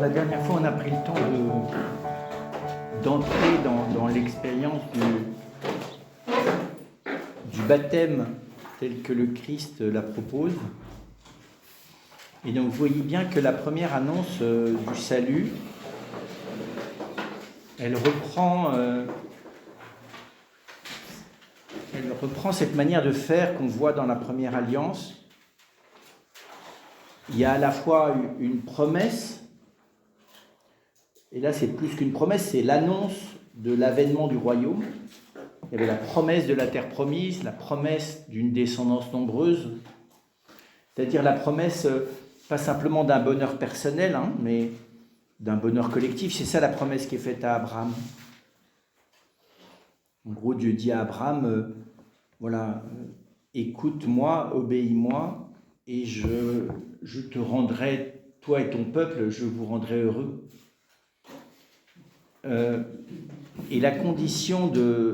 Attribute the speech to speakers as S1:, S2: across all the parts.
S1: la dernière fois, on a pris le temps d'entrer dans l'expérience du baptême tel que le Christ la propose. Et donc, vous voyez bien que la première annonce du salut, elle reprend cette manière de faire qu'on voit dans la première alliance. Il y a à la fois une promesse, et là c'est plus qu'une promesse, c'est l'annonce de l'avènement du royaume. Il y avait la promesse de la terre promise, la promesse d'une descendance nombreuse, c'est-à-dire la promesse pas simplement d'un bonheur personnel, mais d'un bonheur collectif. C'est ça la promesse qui est faite à Abraham. En gros, Dieu dit à Abraham, écoute-moi, obéis-moi, et je te rendrai, toi et ton peuple, je vous rendrai heureux. Et la condition de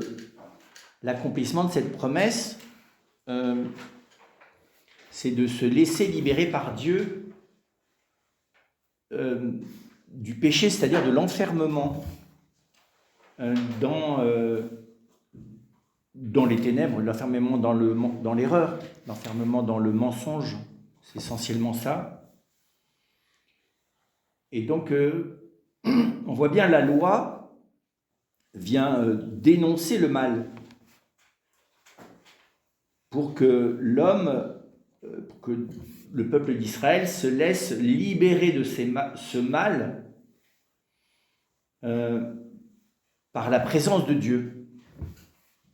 S1: l'accomplissement de cette promesse, c'est de se laisser libérer par Dieu du péché, c'est-à-dire de l'enfermement dans les ténèbres, l'enfermement dans l'erreur, l'enfermement dans le mensonge, c'est essentiellement ça. Et donc, on voit bien la loi vient dénoncer le mal pour que pour que le peuple d'Israël se laisse libérer de ce mal par la présence de Dieu.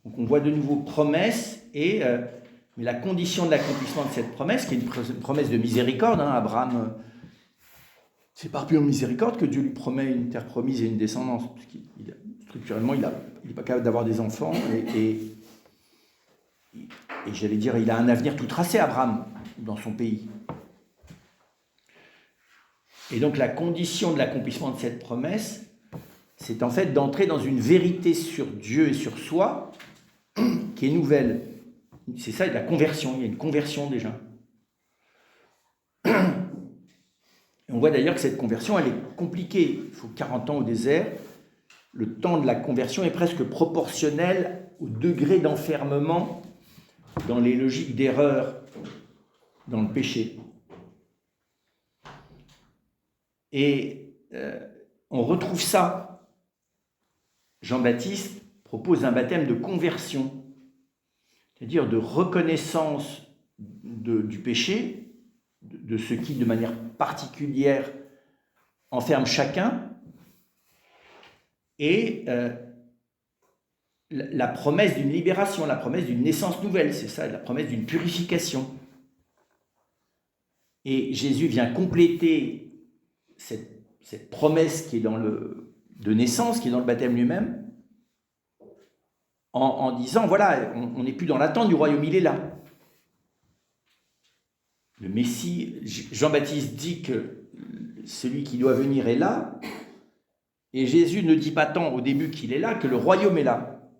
S1: Donc on voit de nouveau promesse, mais la condition de l'accomplissement de cette promesse, qui est une promesse de miséricorde, Abraham, c'est par pure miséricorde que Dieu lui promet une terre promise et une descendance, parce structurellement, il n'est pas capable d'avoir des enfants, et j'allais dire, il a un avenir tout tracé, Abraham, dans son pays. Et donc la condition de l'accomplissement de cette promesse, c'est en fait d'entrer dans une vérité sur Dieu et sur soi, qui est nouvelle. C'est ça, la conversion, il y a une conversion déjà. Et on voit d'ailleurs que cette conversion, elle est compliquée. Il faut 40 ans au désert. Le temps de la conversion est presque proportionnel au degré d'enfermement dans les logiques d'erreur, dans le péché. Et on retrouve ça. Jean-Baptiste propose un baptême de conversion, c'est-à-dire de reconnaissance du péché, de ce qui, de manière particulière, enferme chacun, et la promesse d'une libération, la promesse d'une naissance nouvelle, c'est ça, la promesse d'une purification. Et Jésus vient compléter cette promesse qui est de naissance, qui est dans le baptême lui-même, en disant, voilà, on n'est plus dans l'attente du royaume, il est là. Le Messie, Jean-Baptiste dit que celui qui doit venir est là, et Jésus ne dit pas tant au début qu'il est là, que le royaume est là.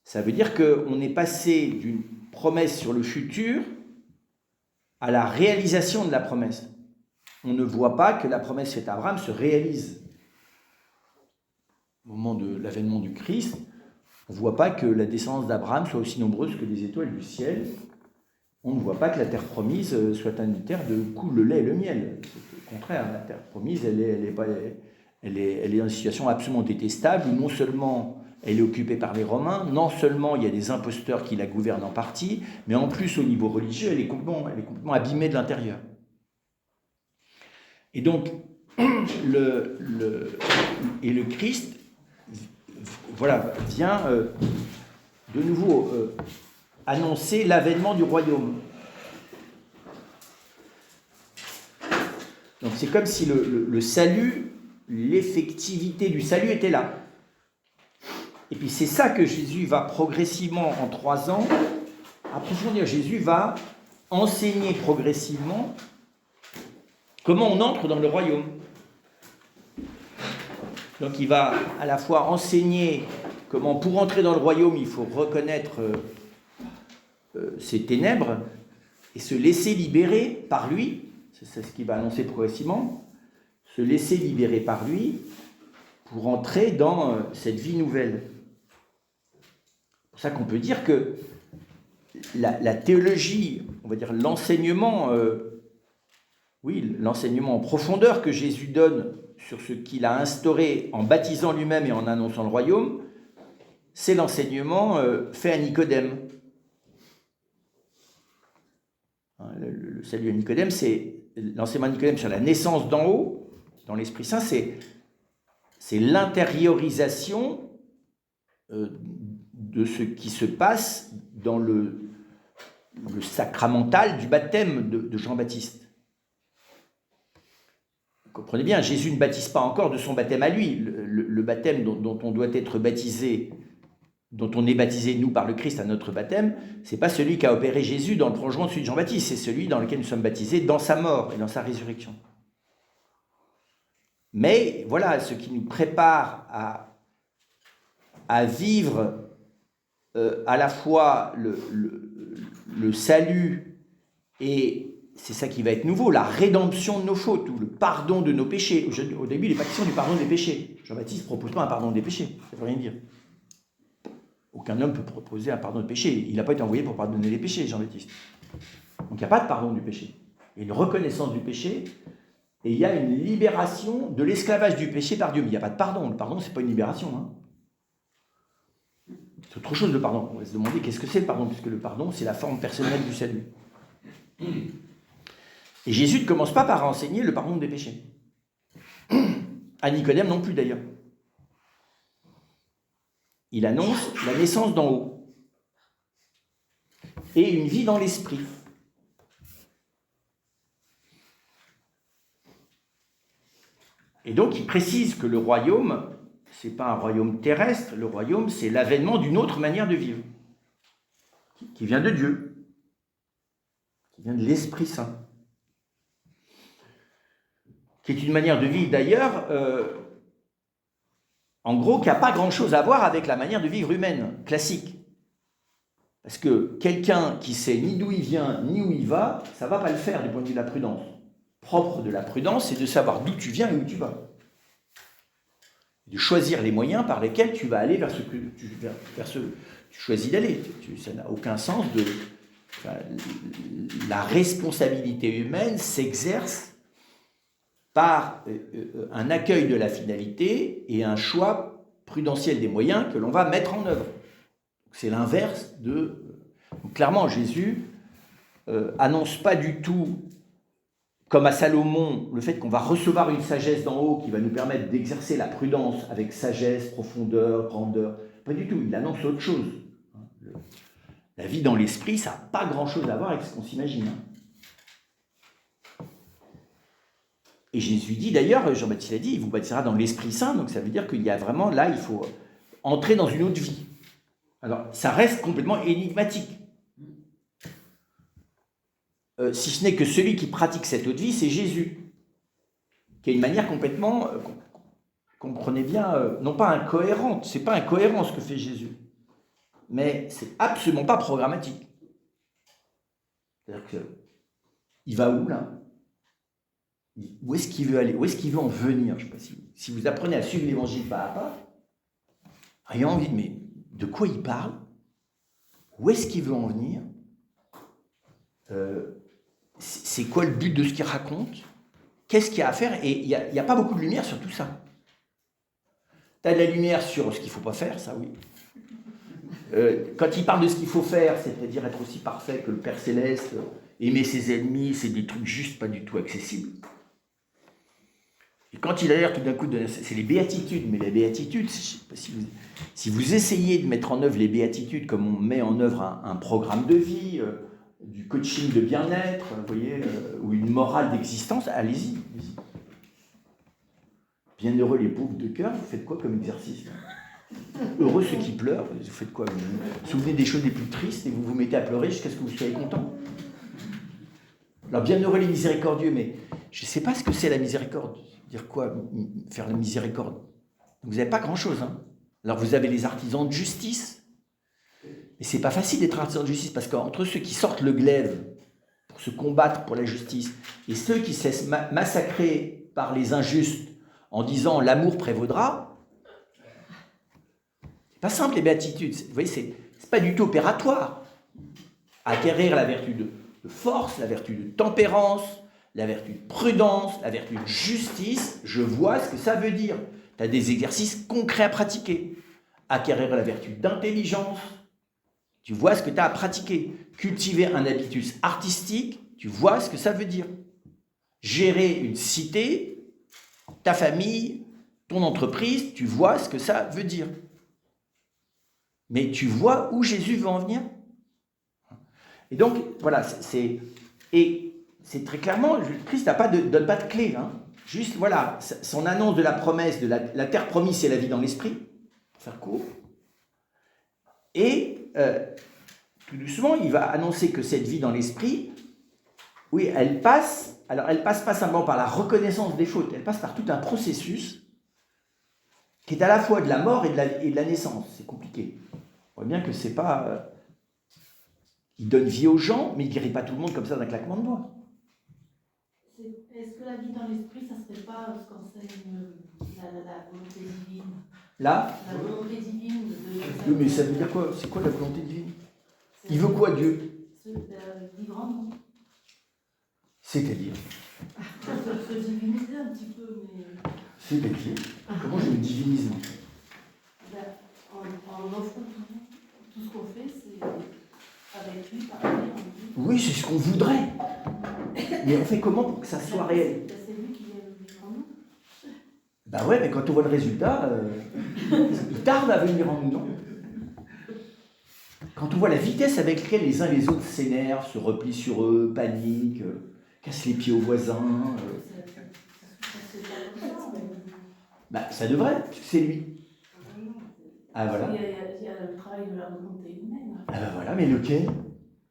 S1: Ça veut dire qu'on est passé d'une promesse sur le futur à la réalisation de la promesse. On ne voit pas que la promesse faite à Abraham se réalise. Au moment de l'avènement du Christ, on ne voit pas que la descendance d'Abraham soit aussi nombreuse que les étoiles du ciel. On ne voit pas que la terre promise soit une terre de coule le lait et le miel. C'est au contraire, la terre promise, elle est dans une situation absolument détestable, où non seulement elle est occupée par les Romains, non seulement il y a des imposteurs qui la gouvernent en partie, mais en plus au niveau religieux, elle est complètement abîmée de l'intérieur. Et donc, le Christ vient de nouveau annoncer l'avènement du royaume. Donc c'est comme si le salut, l'effectivité du salut était là. Et puis c'est ça que Jésus va progressivement, en 3 ans, approfondir. Jésus va enseigner progressivement comment on entre dans le royaume. Donc il va à la fois enseigner comment, pour entrer dans le royaume, il faut reconnaître ses ténèbres et se laisser libérer par lui. C'est ce qu'il va annoncer progressivement. se laisser libérer par lui pour entrer dans cette vie nouvelle. C'est pour ça qu'on peut dire que la théologie, on va dire l'enseignement, l'enseignement en profondeur que Jésus donne sur ce qu'il a instauré en baptisant lui-même et en annonçant le royaume, c'est l'enseignement fait à Nicodème. Le salut à Nicodème, c'est l'enseignement de Nicodème sur la naissance d'en haut, dans l'Esprit Saint, c'est l'intériorisation de ce qui se passe dans le sacramental du baptême de Jean-Baptiste. Vous comprenez bien, Jésus ne baptise pas encore de son baptême à lui. Le baptême dont on doit être baptisé, dont on est baptisé, nous, par le Christ à notre baptême, ce n'est pas celui qu'a opéré Jésus dans le prolongement de celui de Jean-Baptiste, c'est celui dans lequel nous sommes baptisés dans sa mort et dans sa résurrection. Mais voilà, ce qui nous prépare à vivre à la fois le salut et c'est ça qui va être nouveau, la rédemption de nos fautes, ou le pardon de nos péchés. Au début, il n'est pas question du pardon des péchés. Jean-Baptiste ne propose pas un pardon des péchés, ça ne veut rien dire. Aucun homme peut proposer un pardon de péché. Il n'a pas été envoyé pour pardonner les péchés, Jean-Baptiste. Donc il n'y a pas de pardon du péché. Il y a une reconnaissance du péché, et il y a une libération de l'esclavage du péché par Dieu. Mais il n'y a pas de pardon. Le pardon, ce n'est pas une libération. C'est autre chose le pardon. On va se demander qu'est-ce que c'est le pardon, puisque le pardon, c'est la forme personnelle du salut. Et Jésus ne commence pas par enseigner le pardon des péchés. À Nicodème non plus d'ailleurs. Il annonce la naissance d'en haut et une vie dans l'esprit. Et donc il précise que le royaume, ce n'est pas un royaume terrestre, le royaume c'est l'avènement d'une autre manière de vivre, qui vient de Dieu, qui vient de l'Esprit Saint. Qui est une manière de vivre d'ailleurs, en gros, qui n'a pas grand-chose à voir avec la manière de vivre humaine, classique. Parce que quelqu'un qui sait ni d'où il vient, ni où il va, ça ne va pas le faire du point de vue de la prudence. Propre de la prudence, c'est de savoir d'où tu viens et où tu vas. De choisir les moyens par lesquels tu vas aller vers ce que tu choisis d'aller. Ça n'a aucun sens de... la responsabilité humaine s'exerce par un accueil de la finalité et un choix prudentiel des moyens que l'on va mettre en œuvre. C'est l'inverse de... Donc, clairement, Jésus annonce pas du tout, comme à Salomon, le fait qu'on va recevoir une sagesse d'en haut qui va nous permettre d'exercer la prudence avec sagesse, profondeur, grandeur. Pas du tout, il annonce autre chose. La vie dans l'esprit, ça n'a pas grand-chose à voir avec ce qu'on s'imagine. Et Jésus dit d'ailleurs, Jean-Baptiste a dit, il vous baptisera dans l'Esprit Saint, donc ça veut dire qu'il y a vraiment, là, il faut entrer dans une autre vie. Alors, ça reste complètement énigmatique. Si ce n'est que celui qui pratique cette autre vie, c'est Jésus, qui a une manière complètement, comprenez bien, non pas incohérente, c'est pas incohérent ce que fait Jésus, mais c'est absolument pas programmatique. C'est-à-dire qu'il va où, là ? Où est-ce qu'il veut aller? Où est-ce qu'il veut en venir? Je ne sais pas si vous apprenez à suivre l'évangile pas à pas, ayant envie de, mais de quoi il parle? Où est-ce qu'il veut en venir? C'est quoi le but de ce qu'il raconte? Qu'est-ce qu'il y a à faire? Et il n'y a pas beaucoup de lumière sur tout ça. Tu as de la lumière sur ce qu'il ne faut pas faire, ça oui. Quand il parle de ce qu'il faut faire, c'est-à-dire être aussi parfait que le Père Céleste, aimer ses ennemis, c'est des trucs juste pas du tout accessibles. Et quand il a l'air tout d'un coup, c'est les béatitudes, mais les béatitudes, je sais pas si vous essayez de mettre en œuvre les béatitudes comme on met en œuvre un programme de vie, du coaching de bien-être, vous voyez, ou une morale d'existence, allez-y. Bienheureux les pauvres de cœur, vous faites quoi comme exercice? Heureux ceux qui pleurent, vous faites quoi? Vous vous souvenez des choses les plus tristes et vous vous mettez à pleurer jusqu'à ce que vous soyez content? Alors bienheureux les miséricordieux, mais je ne sais pas ce que c'est la miséricorde. Dire quoi? Faire la miséricorde. Vous n'avez pas grand-chose. Alors vous avez les artisans de justice. Mais c'est pas facile d'être artisan de justice, parce qu'entre ceux qui sortent le glaive pour se combattre pour la justice, et ceux qui se laissent massacrer par les injustes en disant l'amour prévaudra, c'est pas simple les béatitudes. Vous voyez, c'est pas du tout opératoire. Acquérir la vertu de force, la vertu de tempérance, la vertu de prudence, la vertu de justice, je vois ce que ça veut dire. Tu as des exercices concrets à pratiquer. Acquérir la vertu d'intelligence, tu vois ce que tu as à pratiquer. Cultiver un habitus artistique, tu vois ce que ça veut dire. Gérer une cité, ta famille, ton entreprise, tu vois ce que ça veut dire. Mais tu vois où Jésus veut en venir. Et donc, voilà, c'est très clairement, Christ donne pas de clé. Hein. Juste, voilà, son annonce de la promesse, de la terre promise, c'est la vie dans l'esprit, pour faire court. Et tout doucement, il va annoncer que cette vie dans l'esprit, oui, elle passe pas simplement par la reconnaissance des fautes, elle passe par tout un processus qui est à la fois de la mort et de la naissance. C'est compliqué. On voit bien que c'est pas... il donne vie aux gens, mais il ne guérit pas tout le monde comme ça d'un claquement de doigts.
S2: Est-ce que la vie dans l'esprit, ça ne serait pas ce qu'enseigne la volonté divine?
S1: Là,
S2: la volonté divine de...
S1: Oui, mais ça veut dire quoi? C'est quoi la volonté divine? Il veut quoi, Dieu?
S2: Vivre en nous.
S1: C'est-à-dire?
S2: Se diviniser un petit peu, mais...
S1: C'est-à-dire? Comment je me divinise?
S2: En offrant tout ce qu'on fait, c'est avec lui, parler en lui.
S1: Oui, c'est ce qu'on voudrait. Mais on fait comment pour que ça soit réel?
S2: C'est lui qui vient vivre en nous.
S1: Ben ouais, mais quand on voit le résultat, il tarde à venir en nous, non? Quand on voit la vitesse avec laquelle les uns et les autres s'énervent, se replient sur eux, paniquent, cassent les pieds aux voisins... Ben, ça devrait, puisque c'est lui. Ah voilà.
S2: Il y a le travail de la volonté humaine.
S1: Ah ben voilà, mais lequel?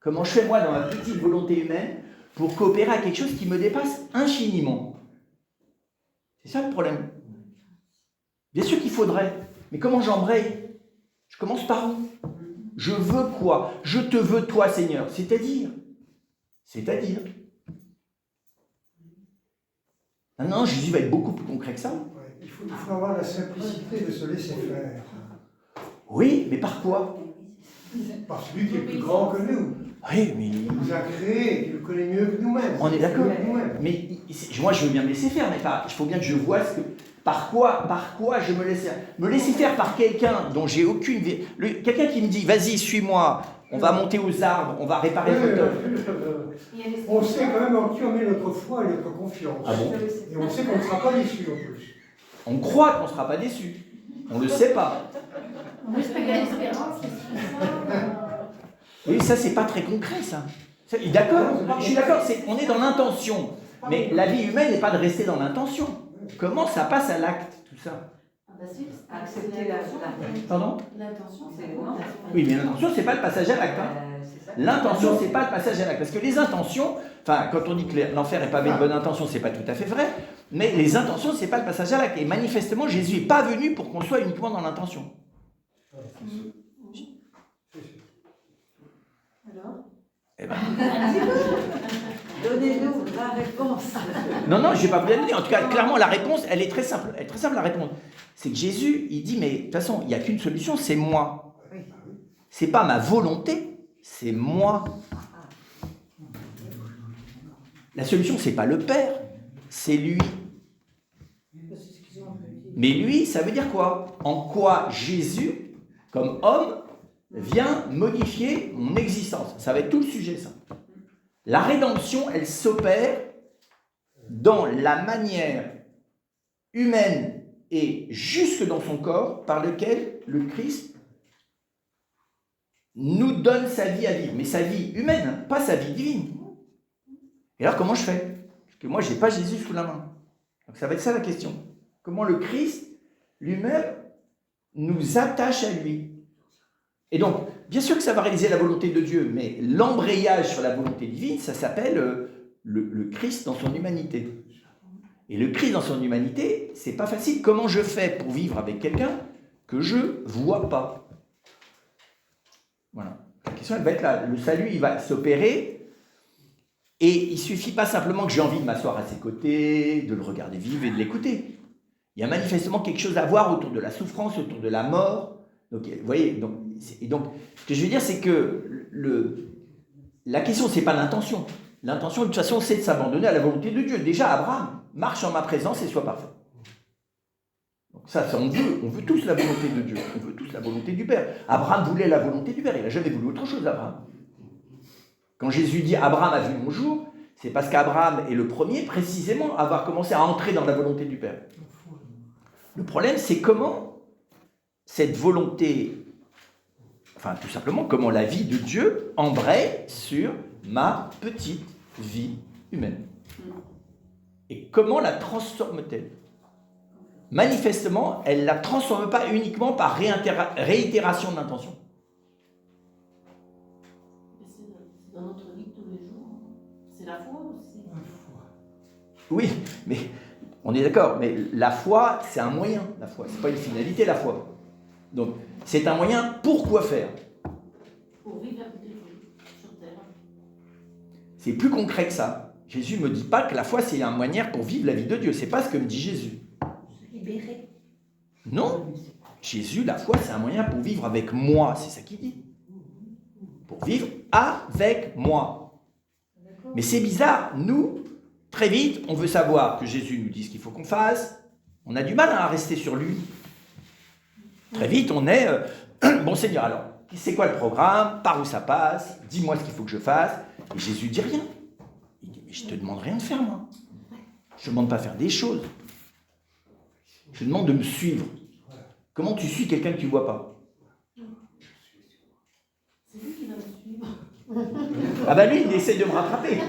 S1: Comment je fais moi dans ma petite volonté humaine pour coopérer à quelque chose qui me dépasse infiniment? C'est ça le problème. Bien sûr qu'il faudrait, mais comment j'embraye? Je commence par où? Je veux quoi? Je te veux toi, Seigneur. C'est-à-dire? Non, Jésus va être beaucoup plus concret que ça.
S3: Ouais, il faut avoir la simplicité de se laisser faire.
S1: Oui, mais par quoi?
S3: Par celui qui est plus grand que nous.
S1: Oui, mais...
S3: Il nous a créés, qui le connaît mieux que nous-mêmes.
S1: On est d'accord. Mais moi, je veux bien me laisser faire, mais il faut bien que je vois par quoi je me laisse faire. Me laisser faire par quelqu'un dont j'ai aucune... Quelqu'un qui me dit, vas-y, suis-moi, on va monter aux arbres, on va réparer le fauteuil.
S3: On sait quand même en qui on met notre foi et notre confiance.
S1: Ah bon?
S3: Et on sait qu'on ne sera pas déçu en plus.
S1: On croit qu'on ne sera pas déçu. On ne le sait pas.
S2: On respecte l'espérance,
S1: Oui, ça, c'est pas très concret, ça. D'accord, je suis d'accord, on est dans l'intention. Mais la vie humaine n'est pas de rester dans l'intention. Comment ça passe à l'acte, tout ça?
S2: Accepter
S1: Pardon?
S2: l'intention, c'est
S1: Oui, mais l'intention, c'est pas le passage à l'acte. Hein. L'intention, c'est pas le passage à l'acte. Parce que les intentions, enfin, quand on dit que l'enfer est pavé de bonnes intentions, c'est pas tout à fait vrai. Mais les intentions, c'est pas le passage à l'acte. Et manifestement, Jésus n'est pas venu pour qu'on soit uniquement dans l'intention.
S2: Alors?
S1: Eh ben.
S4: Donnez-nous la réponse.
S1: Non, je ne vais pas vous la donner. En tout cas, clairement, la réponse, elle est très simple. Elle est très simple à répondre. C'est que Jésus, il dit, mais de toute façon, il n'y a qu'une solution, c'est moi. C'est pas ma volonté, c'est moi. La solution, c'est pas le Père, c'est lui. Mais lui, ça veut dire quoi? En quoi Jésus, comme homme, vient modifier mon existence. Ça va être tout le sujet, ça. La rédemption, elle s'opère dans la manière humaine et jusque dans son corps par lequel le Christ nous donne sa vie à vivre. Mais sa vie humaine, pas sa vie divine. Et alors, comment je fais? Parce que moi, je n'ai pas Jésus sous la main. Donc ça va être ça la question. Comment le Christ lui-même nous attache à lui. Et donc, bien sûr que ça va réaliser la volonté de Dieu, mais l'embrayage sur la volonté divine, ça s'appelle le Christ dans son humanité. Et le Christ dans son humanité, c'est pas facile. Comment je fais pour vivre avec quelqu'un que je vois pas? Voilà. La question, elle va être là. Le salut, il va s'opérer. Et il ne suffit pas simplement que j'ai envie de m'asseoir à ses côtés, de le regarder vivre et de l'écouter. Il y a manifestement quelque chose à voir autour de la souffrance, autour de la mort. Donc, vous voyez, ce que je veux dire, c'est que la question, ce n'est pas l'intention. L'intention, de toute façon, c'est de s'abandonner à la volonté de Dieu. Déjà, Abraham, marche en ma présence et sois parfait. Donc ça on veut tous la volonté de Dieu. On veut tous la volonté du Père. Abraham voulait la volonté du Père. Il n'a jamais voulu autre chose, Abraham. Quand Jésus dit « Abraham a vu mon jour », c'est parce qu'Abraham est le premier, précisément, à avoir commencé à entrer dans la volonté du Père. Le problème, c'est comment cette volonté, enfin tout simplement, comment la vie de Dieu embraye sur ma petite vie humaine. Et comment la transforme-t-elle ? Manifestement, elle ne la transforme pas uniquement par réitération de l'intention.
S2: C'est dans notre vie de tous les jours. C'est la foi aussi.
S3: La foi.
S1: Oui, mais on est d'accord, mais la foi, c'est un moyen, la foi. Ce n'est pas une finalité, la foi. Donc, c'est un moyen pour quoi faire ?
S2: Pour vivre la côté de Dieu sur terre.
S1: C'est plus concret que ça. Jésus ne me dit pas que la foi, c'est un moyen pour vivre la vie de Dieu. Ce n'est pas ce que me dit Jésus.
S4: Libéré.
S1: Non. Jésus, la foi, c'est un moyen pour vivre avec moi. C'est ça qu'il dit. Pour vivre avec moi. Mais c'est bizarre. Nous, très vite, on veut savoir que Jésus nous dit ce qu'il faut qu'on fasse. On a du mal à rester sur lui. Très vite, on est... bon Seigneur, alors, c'est quoi le programme ? Par où ça passe ? Dis-moi ce qu'il faut que je fasse. Et Jésus dit rien. Il dit, mais je ne te demande rien de faire, moi. Je ne te demande pas de faire des choses. Je te demande de me suivre. Comment tu suis quelqu'un que tu ne vois pas ?
S2: C'est lui qui va me suivre.
S1: Ah ben lui, il essaie de me rattraper.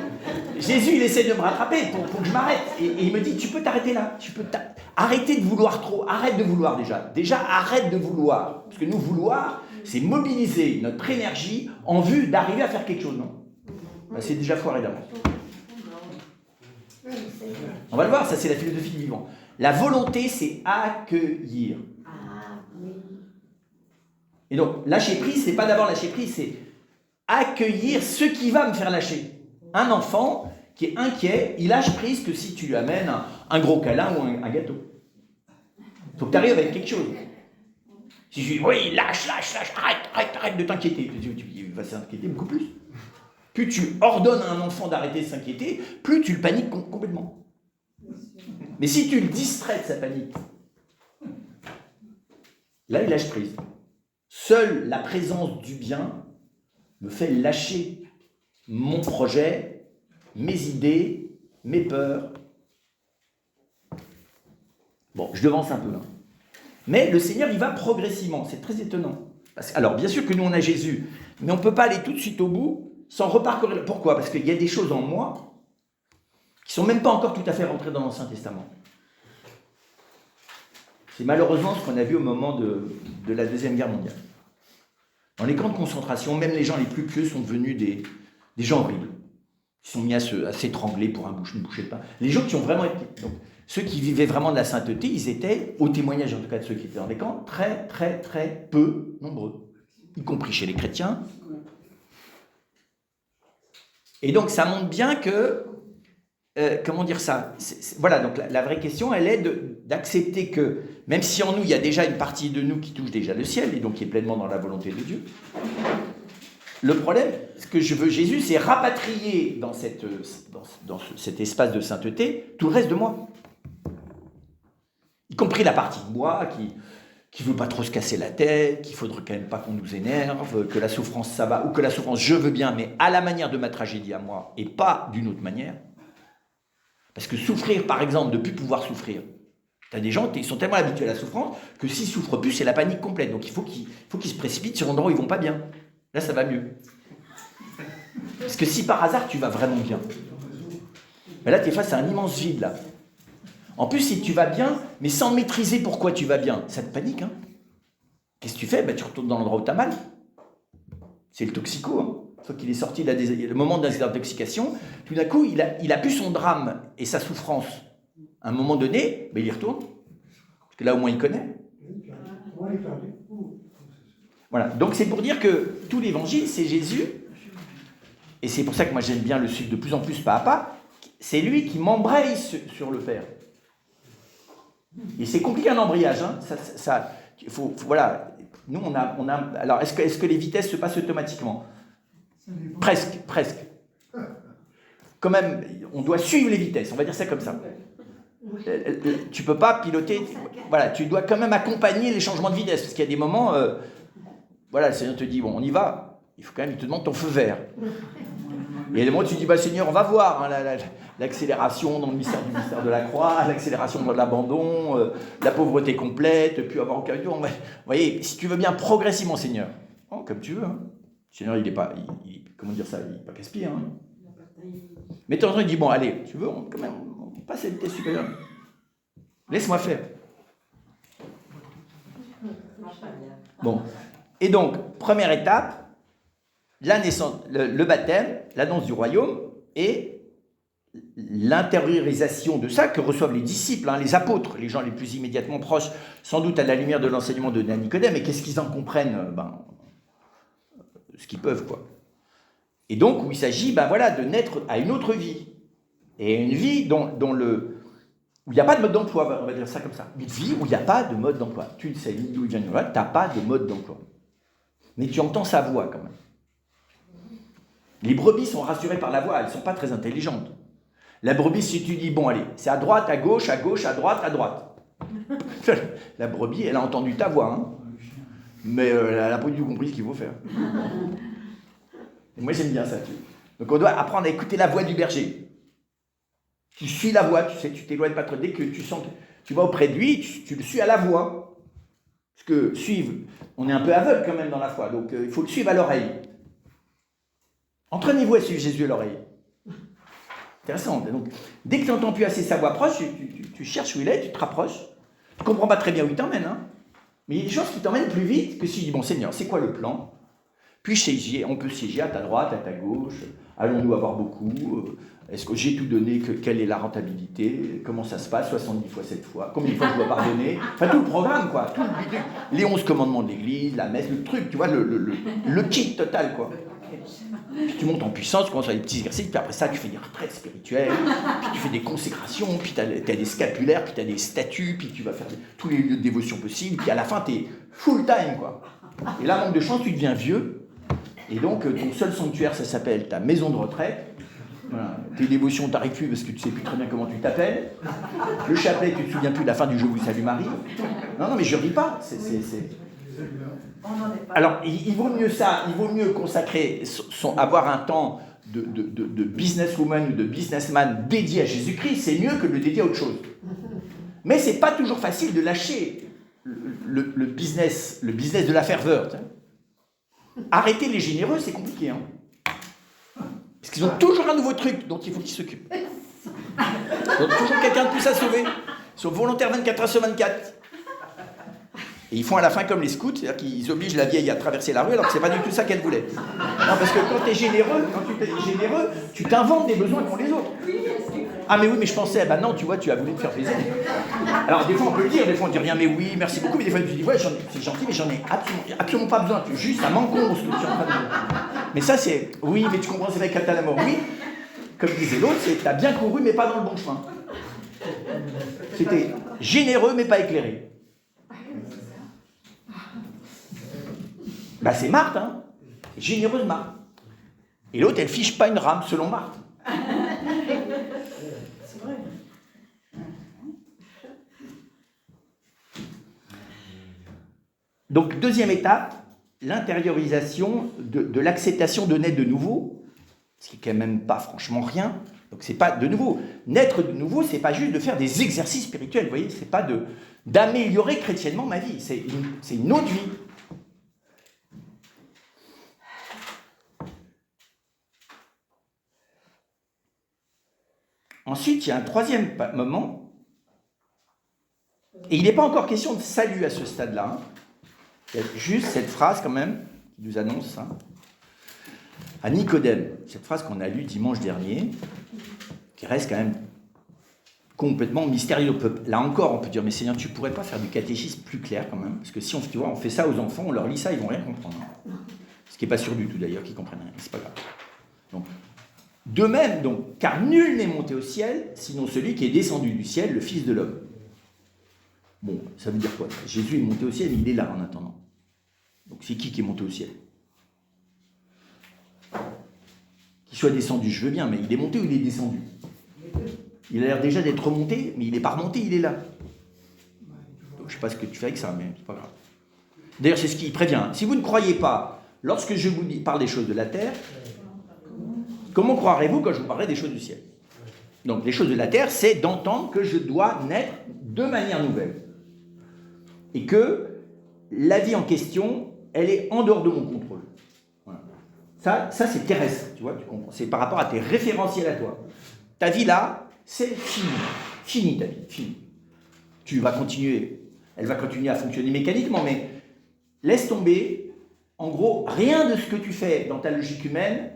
S1: Jésus, il essaie de me rattraper pour que je m'arrête. Et il me dit, tu peux t'arrêter là. Arrêtez de vouloir trop. Arrête de vouloir déjà. Déjà, arrête de vouloir. Parce que nous, vouloir, c'est mobiliser notre énergie en vue d'arriver à faire quelque chose, non ? Ben, c'est déjà foiré d'avance. On va le voir, ça c'est la philosophie du vivant. La volonté, c'est accueillir.
S4: Ah, oui.
S1: Et donc, lâcher prise, c'est pas d'abord lâcher prise, c'est accueillir ce qui va me faire lâcher. Un enfant qui est inquiet, il lâche prise que si tu lui amènes un gros câlin ou un gâteau. Il faut que tu arrives avec quelque chose. Si je dis, oui, lâche, arrête de t'inquiéter. Il va s'inquiéter beaucoup plus. Plus tu ordonnes à un enfant d'arrêter de s'inquiéter, plus tu le paniques complètement. Mais si tu le distrais de sa panique, là, il lâche prise. Seule la présence du bien me fait lâcher mon projet, mes idées, mes peurs. Bon, je devance un peu là. Mais le Seigneur, il va progressivement. C'est très étonnant. Alors, bien sûr que nous, on a Jésus, mais on ne peut pas aller tout de suite au bout sans reparcourir. Pourquoi ? Parce qu'il y a des choses en moi qui ne sont même pas encore tout à fait rentrées dans l'Ancien Testament. C'est malheureusement ce qu'on a vu au moment de la Deuxième Guerre mondiale. Dans les camps de concentration, même les gens les plus pieux sont devenus des gens horribles. Ils sont mis à s'étrangler pour une bouchée de pain. Les gens qui ont vraiment été... Donc, ceux qui vivaient vraiment de la sainteté, ils étaient, au témoignage en tout cas de ceux qui étaient dans les camps, très, très, très peu nombreux. Y compris chez les chrétiens. Et donc, ça montre bien que... comment dire ça ? Voilà, donc la vraie question, elle est d'accepter que, même si en nous, il y a déjà une partie de nous qui touche déjà le ciel, et donc qui est pleinement dans la volonté de Dieu, le problème, ce que je veux Jésus, c'est rapatrier dans cet espace de sainteté tout le reste de moi. Y compris la partie de moi qui ne veut pas trop se casser la tête, qu'il ne faudrait quand même pas qu'on nous énerve, que la souffrance ça va, ou que la souffrance je veux bien, mais à la manière de ma tragédie à moi, et pas d'une autre manière. Parce que souffrir, par exemple, de ne plus pouvoir souffrir, tu as des gens qui sont tellement habitués à la souffrance que s'ils ne souffrent plus, c'est la panique complète. Donc il faut qu'ils se précipitent sur l'endroit où ils ne vont pas bien. Là, ça va mieux. Parce que si par hasard, tu vas vraiment bien, ben là, tu es face à un immense vide, là. En plus, si tu vas bien, mais sans maîtriser pourquoi tu vas bien, ça te panique, hein. Qu'est-ce que tu fais ? Ben, tu retournes dans l'endroit où tu as mal. C'est le toxico, hein. Une fois qu'il est sorti, le moment de l'intoxication, tout d'un coup, il a plus son drame et sa souffrance. À un moment donné, ben, il y retourne. Parce que là, au moins, il connaît. Voilà. Donc, c'est pour dire que tout l'évangile, c'est Jésus. et c'est pour ça que moi j'aime bien le suivre de plus en plus pas à pas, c'est lui qui m'embraye sur le Père. Et c'est compliqué un embrayage, hein. Voilà. Nous, on a. Alors, est-ce que les vitesses se passent automatiquement? Presque. Quand même, on doit suivre les vitesses, on va dire ça comme ça. Tu peux pas piloter. Voilà, tu dois quand même accompagner les changements de vitesse, parce qu'il y a des moments. Voilà, le Seigneur te dit, bon, on y va. Il faut quand même, il te demande ton feu vert. Et il y a des moments où tu dis, bah Seigneur, on va voir hein, l'accélération dans le mystère de la croix, l'accélération dans l'abandon, la pauvreté complète, puis avoir aucun Dieu. Vous voyez, si tu veux bien progressivement, Seigneur, comme tu veux. Hein. Le Seigneur, il n'est pas, comment dire ça, il n'est pas casse-pied. Hein. Mais de temps en temps, il dit, bon, allez, tu veux, quand même, on passe à la vitesse supérieure. Laisse-moi faire. Bon. Et donc, première étape, la naissance, le baptême, l'annonce du royaume et l'intériorisation de ça que reçoivent les disciples, hein, les apôtres, les gens les plus immédiatement proches, sans doute à la lumière de l'enseignement de Nicodème. Et qu'est-ce qu'ils en comprennent? Ce qu'ils peuvent, quoi. Et donc, où il s'agit de naître à une autre vie. Et une vie où il n'y a pas de mode d'emploi, on va dire ça comme ça. Une vie où il n'y a pas de mode d'emploi. Tu ne sais ni d'où il vient, tu n'as pas de mode d'emploi. Mais tu entends sa voix quand même. Les brebis sont rassurées par la voix, elles ne sont pas très intelligentes. La brebis, si tu dis, bon allez, c'est à droite, à gauche, à droite, à droite. La brebis, elle a entendu ta voix, hein. Mais elle n'a pas du tout compris ce qu'il faut faire. Et moi j'aime bien ça. Donc on doit apprendre à écouter la voix du berger. Tu suis la voix, tu sais, tu t'éloignes pas trop. Dès que tu sens que tu vas auprès de lui, tu le suis à la voix. Parce que suivre, on est un peu aveugle quand même dans la foi, donc il faut le suivre à l'oreille. Entraînez-vous à suivre Jésus à l'oreille. Intéressant. Donc, dès que tu n'entends plus assez sa voix proche, tu cherches où il est, tu te rapproches. Tu ne comprends pas très bien où il t'emmène, hein. Mais il y a des choses qui t'emmènent plus vite que si tu dis, bon Seigneur, c'est quoi le plan? Puis on peut siéger à ta droite, à ta gauche. Allons-nous avoir beaucoup? Est-ce que j'ai tout donné? Quelle est la rentabilité? Comment ça se passe? 70 fois 7 fois? Combien de fois je dois pardonner? Enfin, tout le programme, quoi. Les 11 commandements de l'Église, la messe, le truc, tu vois, le kit total, quoi. Puis tu montes en puissance, tu commences à faire des petits exercices, puis après ça, tu fais des retraites spirituelles, puis tu fais des consécrations, puis tu as des scapulaires, puis tu as des statues, puis tu vas faire tous les lieux de dévotion possibles, puis à la fin, tu es full time, quoi. Et là, manque de chance, tu deviens vieux, et donc ton seul sanctuaire, ça s'appelle ta maison de retraite. Voilà. Tes dévotions, t'arrives plus parce que tu sais plus très bien comment tu t'appelles. Le chapelet, tu te souviens plus de la fin du Je vous salue Marie. Non, mais je ris pas. Alors, il vaut mieux ça, il vaut mieux consacrer, avoir un temps de businesswoman ou de businessman dédié à Jésus-Christ, c'est mieux que de le dédier à autre chose. Mais c'est pas toujours facile de lâcher le business de la ferveur. Arrêter les généreux, c'est compliqué, hein. Parce qu'ils ont toujours un nouveau truc dont il faut qu'ils s'occupent. Ils ont toujours quelqu'un de plus à sauver. Ils sont volontaires 24 heures sur 24. Et ils font à la fin comme les scouts, c'est-à-dire qu'ils obligent la vieille à traverser la rue alors que c'est pas du tout ça qu'elle voulait. Non, parce que quand tu es généreux, tu t'inventes des besoins qu'ont les autres. Ah mais oui, mais je pensais, bah non, tu vois, tu as voulu te faire plaisir. Alors des fois on peut le dire, des fois on dit rien, mais oui, merci beaucoup, mais des fois tu dis, ouais, c'est gentil, mais j'en ai absolument pas besoin, juste ça m'encombre ce que tu es en train de dire. Mais ça c'est, oui, mais tu comprends, c'est avec la mort, oui. Comme disait l'autre, c'est, t'as bien couru, mais pas dans le bon chemin. C'était généreux, mais pas éclairé. Bah c'est Marthe, hein. Généreuse Marthe. Et l'autre, elle fiche pas une rame selon Marthe.
S2: C'est vrai.
S1: Donc, deuxième étape, l'intériorisation de l'acceptation de naître de nouveau, ce qui est quand même pas franchement rien. Donc, c'est pas de nouveau. Naître de nouveau, c'est pas juste de faire des exercices spirituels, vous voyez, c'est pas d'améliorer chrétiennement ma vie, c'est une autre vie. Ensuite, il y a un troisième moment, et il n'est pas encore question de salut à ce stade-là. Hein. Il y a juste cette phrase quand même qui nous annonce hein, à Nicodème, cette phrase qu'on a lue dimanche dernier, qui reste quand même complètement mystérieuse. Là encore, on peut dire, mais Seigneur, tu ne pourrais pas faire du catéchisme plus clair quand même, parce que si on fait ça aux enfants, on leur lit ça, ils ne vont rien comprendre. Ce qui n'est pas sûr du tout d'ailleurs qu'ils comprennent rien, c'est pas grave. Donc, de même, donc, car nul n'est monté au ciel, sinon celui qui est descendu du ciel, le Fils de l'homme. Bon, ça veut dire quoi? Jésus est monté au ciel, mais il est là en attendant. Donc c'est qui est monté au ciel? Qu'il soit descendu, je veux bien, mais il est monté ou il est descendu? Il a l'air déjà d'être remonté, mais il n'est pas remonté, il est là. Donc, je ne sais pas ce que tu fais avec ça, mais c'est pas grave. D'ailleurs, c'est ce qu'il prévient. Si vous ne croyez pas, lorsque je vous parle des choses de la terre, comment croirez-vous quand je vous parlerai des choses du ciel? Donc, les choses de la terre, c'est d'entendre que je dois naître de manière nouvelle. Et que la vie en question, elle est en dehors de mon contrôle. Voilà. Ça c'est terrestre, tu vois, tu comprends. C'est par rapport à tes référentiels à toi. Ta vie là, c'est fini. Fini ta vie, fini. Tu vas continuer, elle va continuer à fonctionner mécaniquement, mais laisse tomber. En gros, rien de ce que tu fais dans ta logique humaine,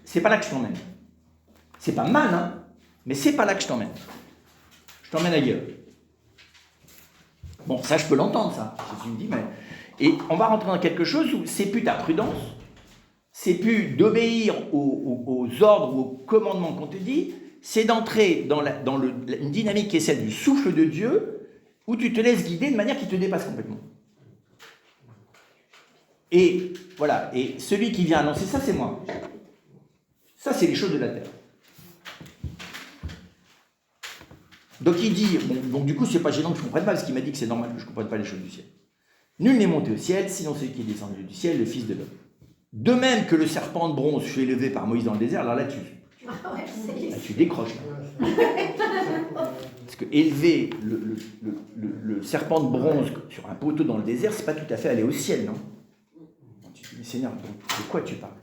S1: c'est pas là que je t'emmène. C'est pas mal, hein, mais c'est pas là que je t'emmène. Je t'emmène ailleurs. Bon, ça, je peux l'entendre, ça. Jésus me dit, mais... Et on va rentrer dans quelque chose où c'est plus ta prudence, c'est plus d'obéir aux ordres ou aux commandements qu'on te dit, c'est d'entrer dans une dynamique qui est celle du souffle de Dieu, où tu te laisses guider de manière qui te dépasse complètement. Et voilà, et celui qui vient annoncer ça, c'est moi. Ça, c'est les choses de la terre. Donc il dit, bon, donc du coup, c'est pas gênant que je ne comprenne pas, parce qu'il m'a dit que c'est normal que je ne comprenne pas les choses du ciel. Nul n'est monté au ciel, sinon celui qui est descendu du ciel, le Fils de l'homme. De même que le serpent de bronze fut élevé par Moïse dans le désert, alors là, tu décroches. Là. Parce que élever le serpent de bronze sur un poteau dans le désert, c'est pas tout à fait aller au ciel, non? Tu te dis, Seigneur, de quoi tu parles?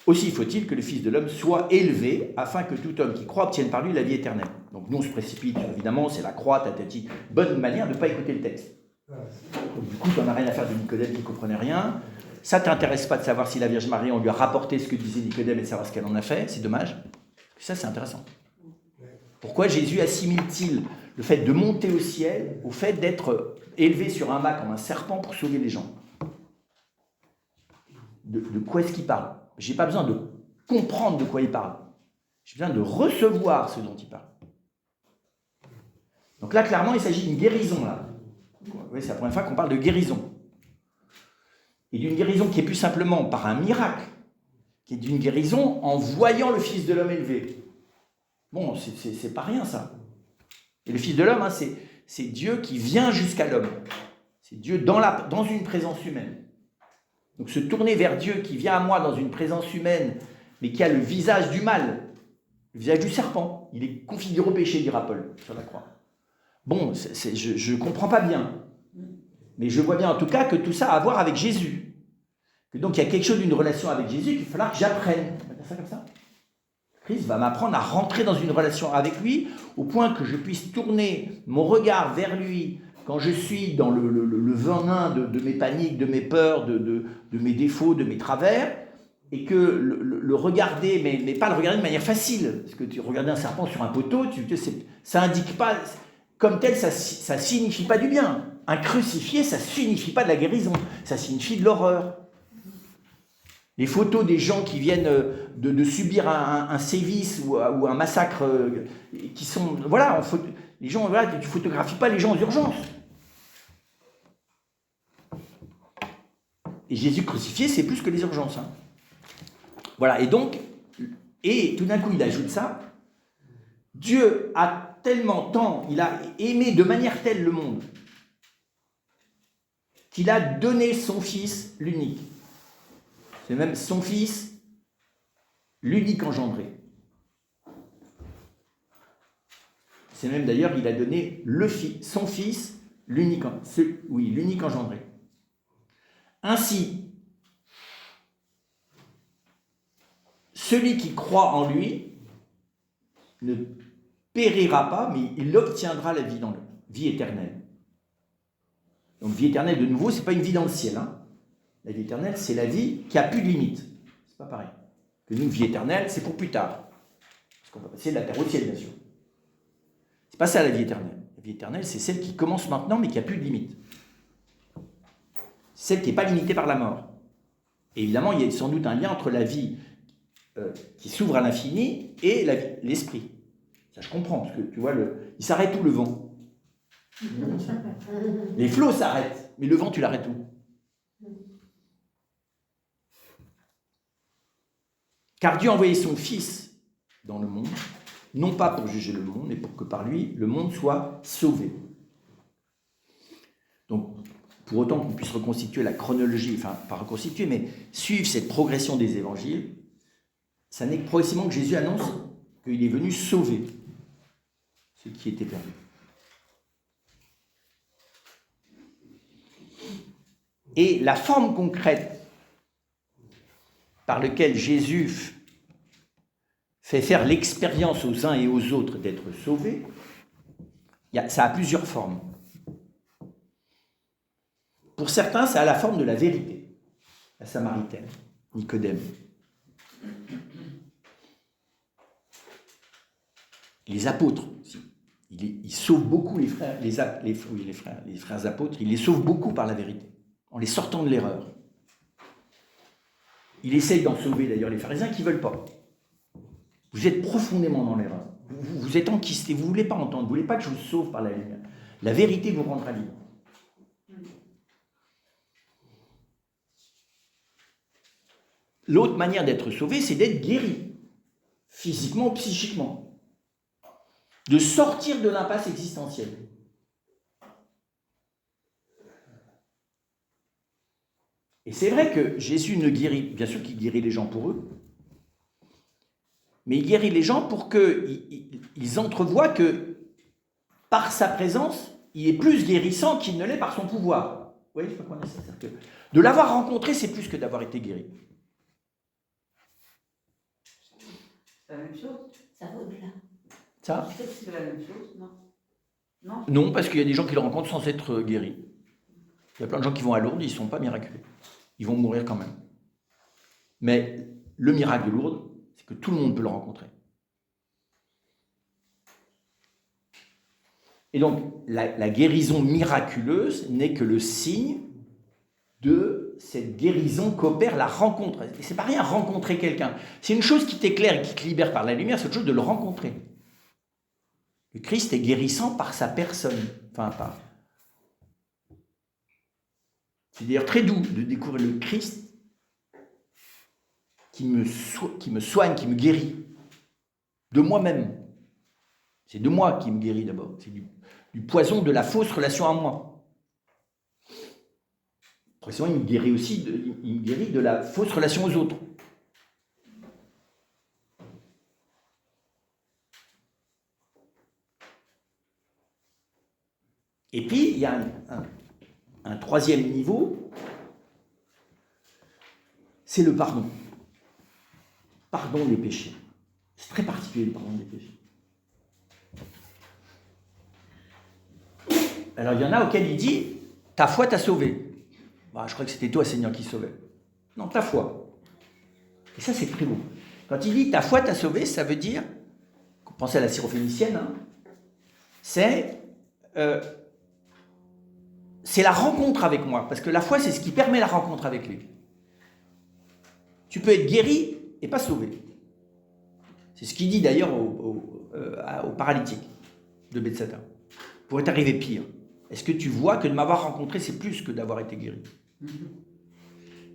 S1: Aussi faut-il que le Fils de l'homme soit élevé, afin que tout homme qui croit obtienne par lui la vie éternelle. Donc nous, on se précipite, évidemment, c'est la croix, tatati. Bonne manière de ne pas écouter le texte. Donc, du coup, tu n'en as rien à faire de Nicodème qui ne comprenait rien. Ça ne t'intéresse pas de savoir si la Vierge Marie, on lui a rapporté ce que disait Nicodème et de savoir ce qu'elle en a fait. C'est dommage. Ça, c'est intéressant. Pourquoi Jésus assimile-t-il le fait de monter au ciel au fait d'être élevé sur un mât comme un serpent pour sauver les gens? De quoi est-ce qu'il parle? Je n'ai pas besoin de comprendre de quoi il parle. J'ai besoin de recevoir ce dont il parle. Donc là, clairement, il s'agit d'une guérison. Là. Oui, c'est la première fois qu'on parle de guérison. Et d'une guérison qui est plus simplement par un miracle, qui est d'une guérison en voyant le Fils de l'homme élevé. Bon, c'est pas rien, ça. Et le Fils de l'homme, hein, c'est Dieu qui vient jusqu'à l'homme. C'est Dieu dans une présence humaine. Donc se tourner vers Dieu qui vient à moi dans une présence humaine, mais qui a le visage du mal, le visage du serpent. Il est configuré au péché, dira Paul, sur la croix. Bon, je ne comprends pas bien. Mais je vois bien en tout cas que tout ça a à voir avec Jésus. Que donc il y a quelque chose d'une relation avec Jésus qu'il va falloir que j'apprenne. On va dire ça comme ça. Christ va m'apprendre à rentrer dans une relation avec lui, au point que je puisse tourner mon regard vers lui quand je suis dans le venin de mes paniques, de mes peurs, de mes défauts, de mes travers, et que le regarder, mais pas le regarder de manière facile. Parce que tu regardes un serpent sur un poteau, ça indique pas, comme tel, ça signifie pas du bien. Un crucifié, ça signifie pas de la guérison, ça signifie de l'horreur. Les photos des gens qui viennent de subir un sévice ou un massacre, qui sont... Voilà, les gens, voilà, tu ne photographies pas les gens aux urgences. Et Jésus crucifié, c'est plus que les urgences. Hein. Voilà, et donc, et tout d'un coup, il ajoute ça. Dieu a tellement tant, il a aimé de manière telle le monde, qu'il a donné son Fils l'unique. C'est même son Fils, l'unique engendré. C'est même d'ailleurs, il a donné son Fils, l'unique engendré. Ainsi, celui qui croit en lui ne périra pas, mais il obtiendra la vie éternelle. Donc vie éternelle, de nouveau, ce n'est pas une vie dans le ciel. Hein. La vie éternelle, c'est la vie qui n'a plus de limite. C'est pas pareil. Que nous, vie éternelle, c'est pour plus tard. Parce qu'on va passer de la terre au ciel, bien sûr. C'est pas ça la vie éternelle. La vie éternelle, c'est celle qui commence maintenant, mais qui n'a plus de limite. C'est celle qui n'est pas limitée par la mort. Évidemment, il y a sans doute un lien entre la vie qui s'ouvre à l'infini et l'esprit. Ça, je comprends, parce que tu vois, il s'arrête où le vent? Les flots s'arrêtent, mais le vent, tu l'arrêtes où? Car Dieu a envoyé son Fils dans le monde, non pas pour juger le monde, mais pour que par lui, le monde soit sauvé. Donc, pour autant qu'on puisse reconstituer la chronologie, enfin, pas reconstituer, mais suivre cette progression des évangiles, ça n'est que progressivement que Jésus annonce qu'il est venu sauver ce qui était perdu. Et la forme concrète par laquelle Jésus fait faire l'expérience aux uns et aux autres d'être sauvés, ça a plusieurs formes. Pour certains, ça a la forme de la vérité. La Samaritaine, Nicodème. Les apôtres aussi. Il sauve beaucoup les frères apôtres, il les sauve beaucoup par la vérité, en les sortant de l'erreur. Il essaye d'en sauver d'ailleurs les pharisiens qui ne veulent pas. Vous êtes profondément dans l'erreur. Vous êtes enquistés, vous ne voulez pas entendre, vous ne voulez pas que je vous sauve par la lumière. La vérité vous rendra libre. L'autre manière d'être sauvé, c'est d'être guéri, physiquement ou psychiquement. De sortir de l'impasse existentielle. Et c'est vrai que Jésus ne guérit, bien sûr qu'il guérit les gens pour eux, mais il guérit les gens pour qu'ils entrevoient que par sa présence, il est plus guérissant qu'il ne l'est par son pouvoir. Vous voyez, je peux connaître ça. C'est-à-dire que de l'avoir rencontré, c'est plus que d'avoir été guéri.
S2: C'est la même chose.
S4: Ça va au-delà.
S1: Ça ?
S2: C'est la même chose, non? Non.
S1: Non, parce qu'il y a des gens qui le rencontrent sans être guéris. Il y a plein de gens qui vont à Lourdes, ils ne sont pas miraculés. Ils vont mourir quand même. Mais le miracle de Lourdes, c'est que tout le monde peut le rencontrer. Et donc, la guérison miraculeuse n'est que le signe de cette guérison qu'opère la rencontre. Et c'est pas rien rencontrer quelqu'un. C'est une chose qui t'éclaire et qui te libère par la lumière, c'est autre chose de le rencontrer. Le Christ est guérissant par sa personne. C'est d'ailleurs très doux de découvrir le Christ qui me soigne, qui me guérit. De moi-même. C'est de moi qui me guérit d'abord. C'est du poison de la fausse relation à moi. Précisément, il me guérit aussi de la fausse relation aux autres. Et puis, il y a un troisième niveau, c'est le pardon. Pardon des péchés. C'est très particulier, le pardon des péchés. Alors, il y en a auxquels il dit, ta foi t'a sauvé. Bah, je crois que c'était toi, Seigneur, qui sauvait. Non, ta foi. Et ça, c'est très beau. Quand il dit, ta foi t'a sauvé, ça veut dire, pensez à la syrophénicienne, c'est la rencontre avec moi, parce que la foi, c'est ce qui permet la rencontre avec lui. Tu peux être guéri et pas sauvé. C'est ce qu'il dit d'ailleurs au paralytique de Bethsaida. Pourrait t'arriver pire. Est-ce que tu vois que de m'avoir rencontré, c'est plus que d'avoir été guéri?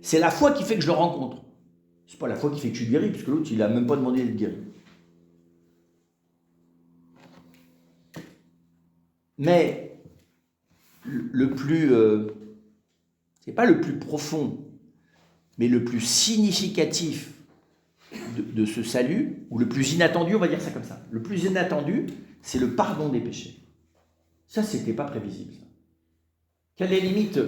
S1: C'est la foi qui fait que je le rencontre. C'est pas la foi qui fait que je suis guéri, puisque l'autre, il n'a même pas demandé d'être guéri. Mais le plus, c'est pas le plus profond, mais le plus significatif de ce salut, ou le plus inattendu, on va dire ça comme ça. Le plus inattendu, c'est le pardon des péchés. Ça, c'était pas prévisible. Ça. Quelle est la limite?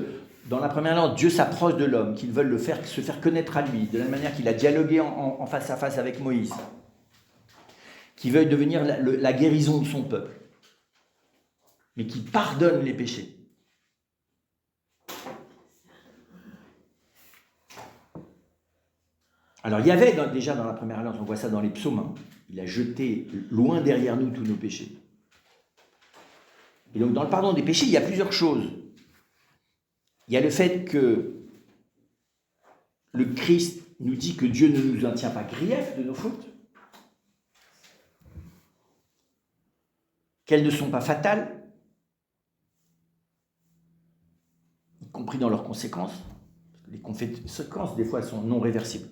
S1: Dans la première langue, Dieu s'approche de l'homme, qu'il veuille se faire connaître à lui, de la même manière qu'il a dialogué en face à face avec Moïse, qu'il veuille devenir la guérison de son peuple, mais qui pardonne les péchés. Alors, il y avait déjà dans la première alliance, on voit ça dans les psaumes, il a jeté loin derrière nous tous nos péchés. Et donc, dans le pardon des péchés, il y a plusieurs choses. Il y a le fait que le Christ nous dit que Dieu ne nous en tient pas grief de nos fautes, qu'elles ne sont pas fatales, y compris dans leurs conséquences. Les conséquences, des fois, sont non réversibles.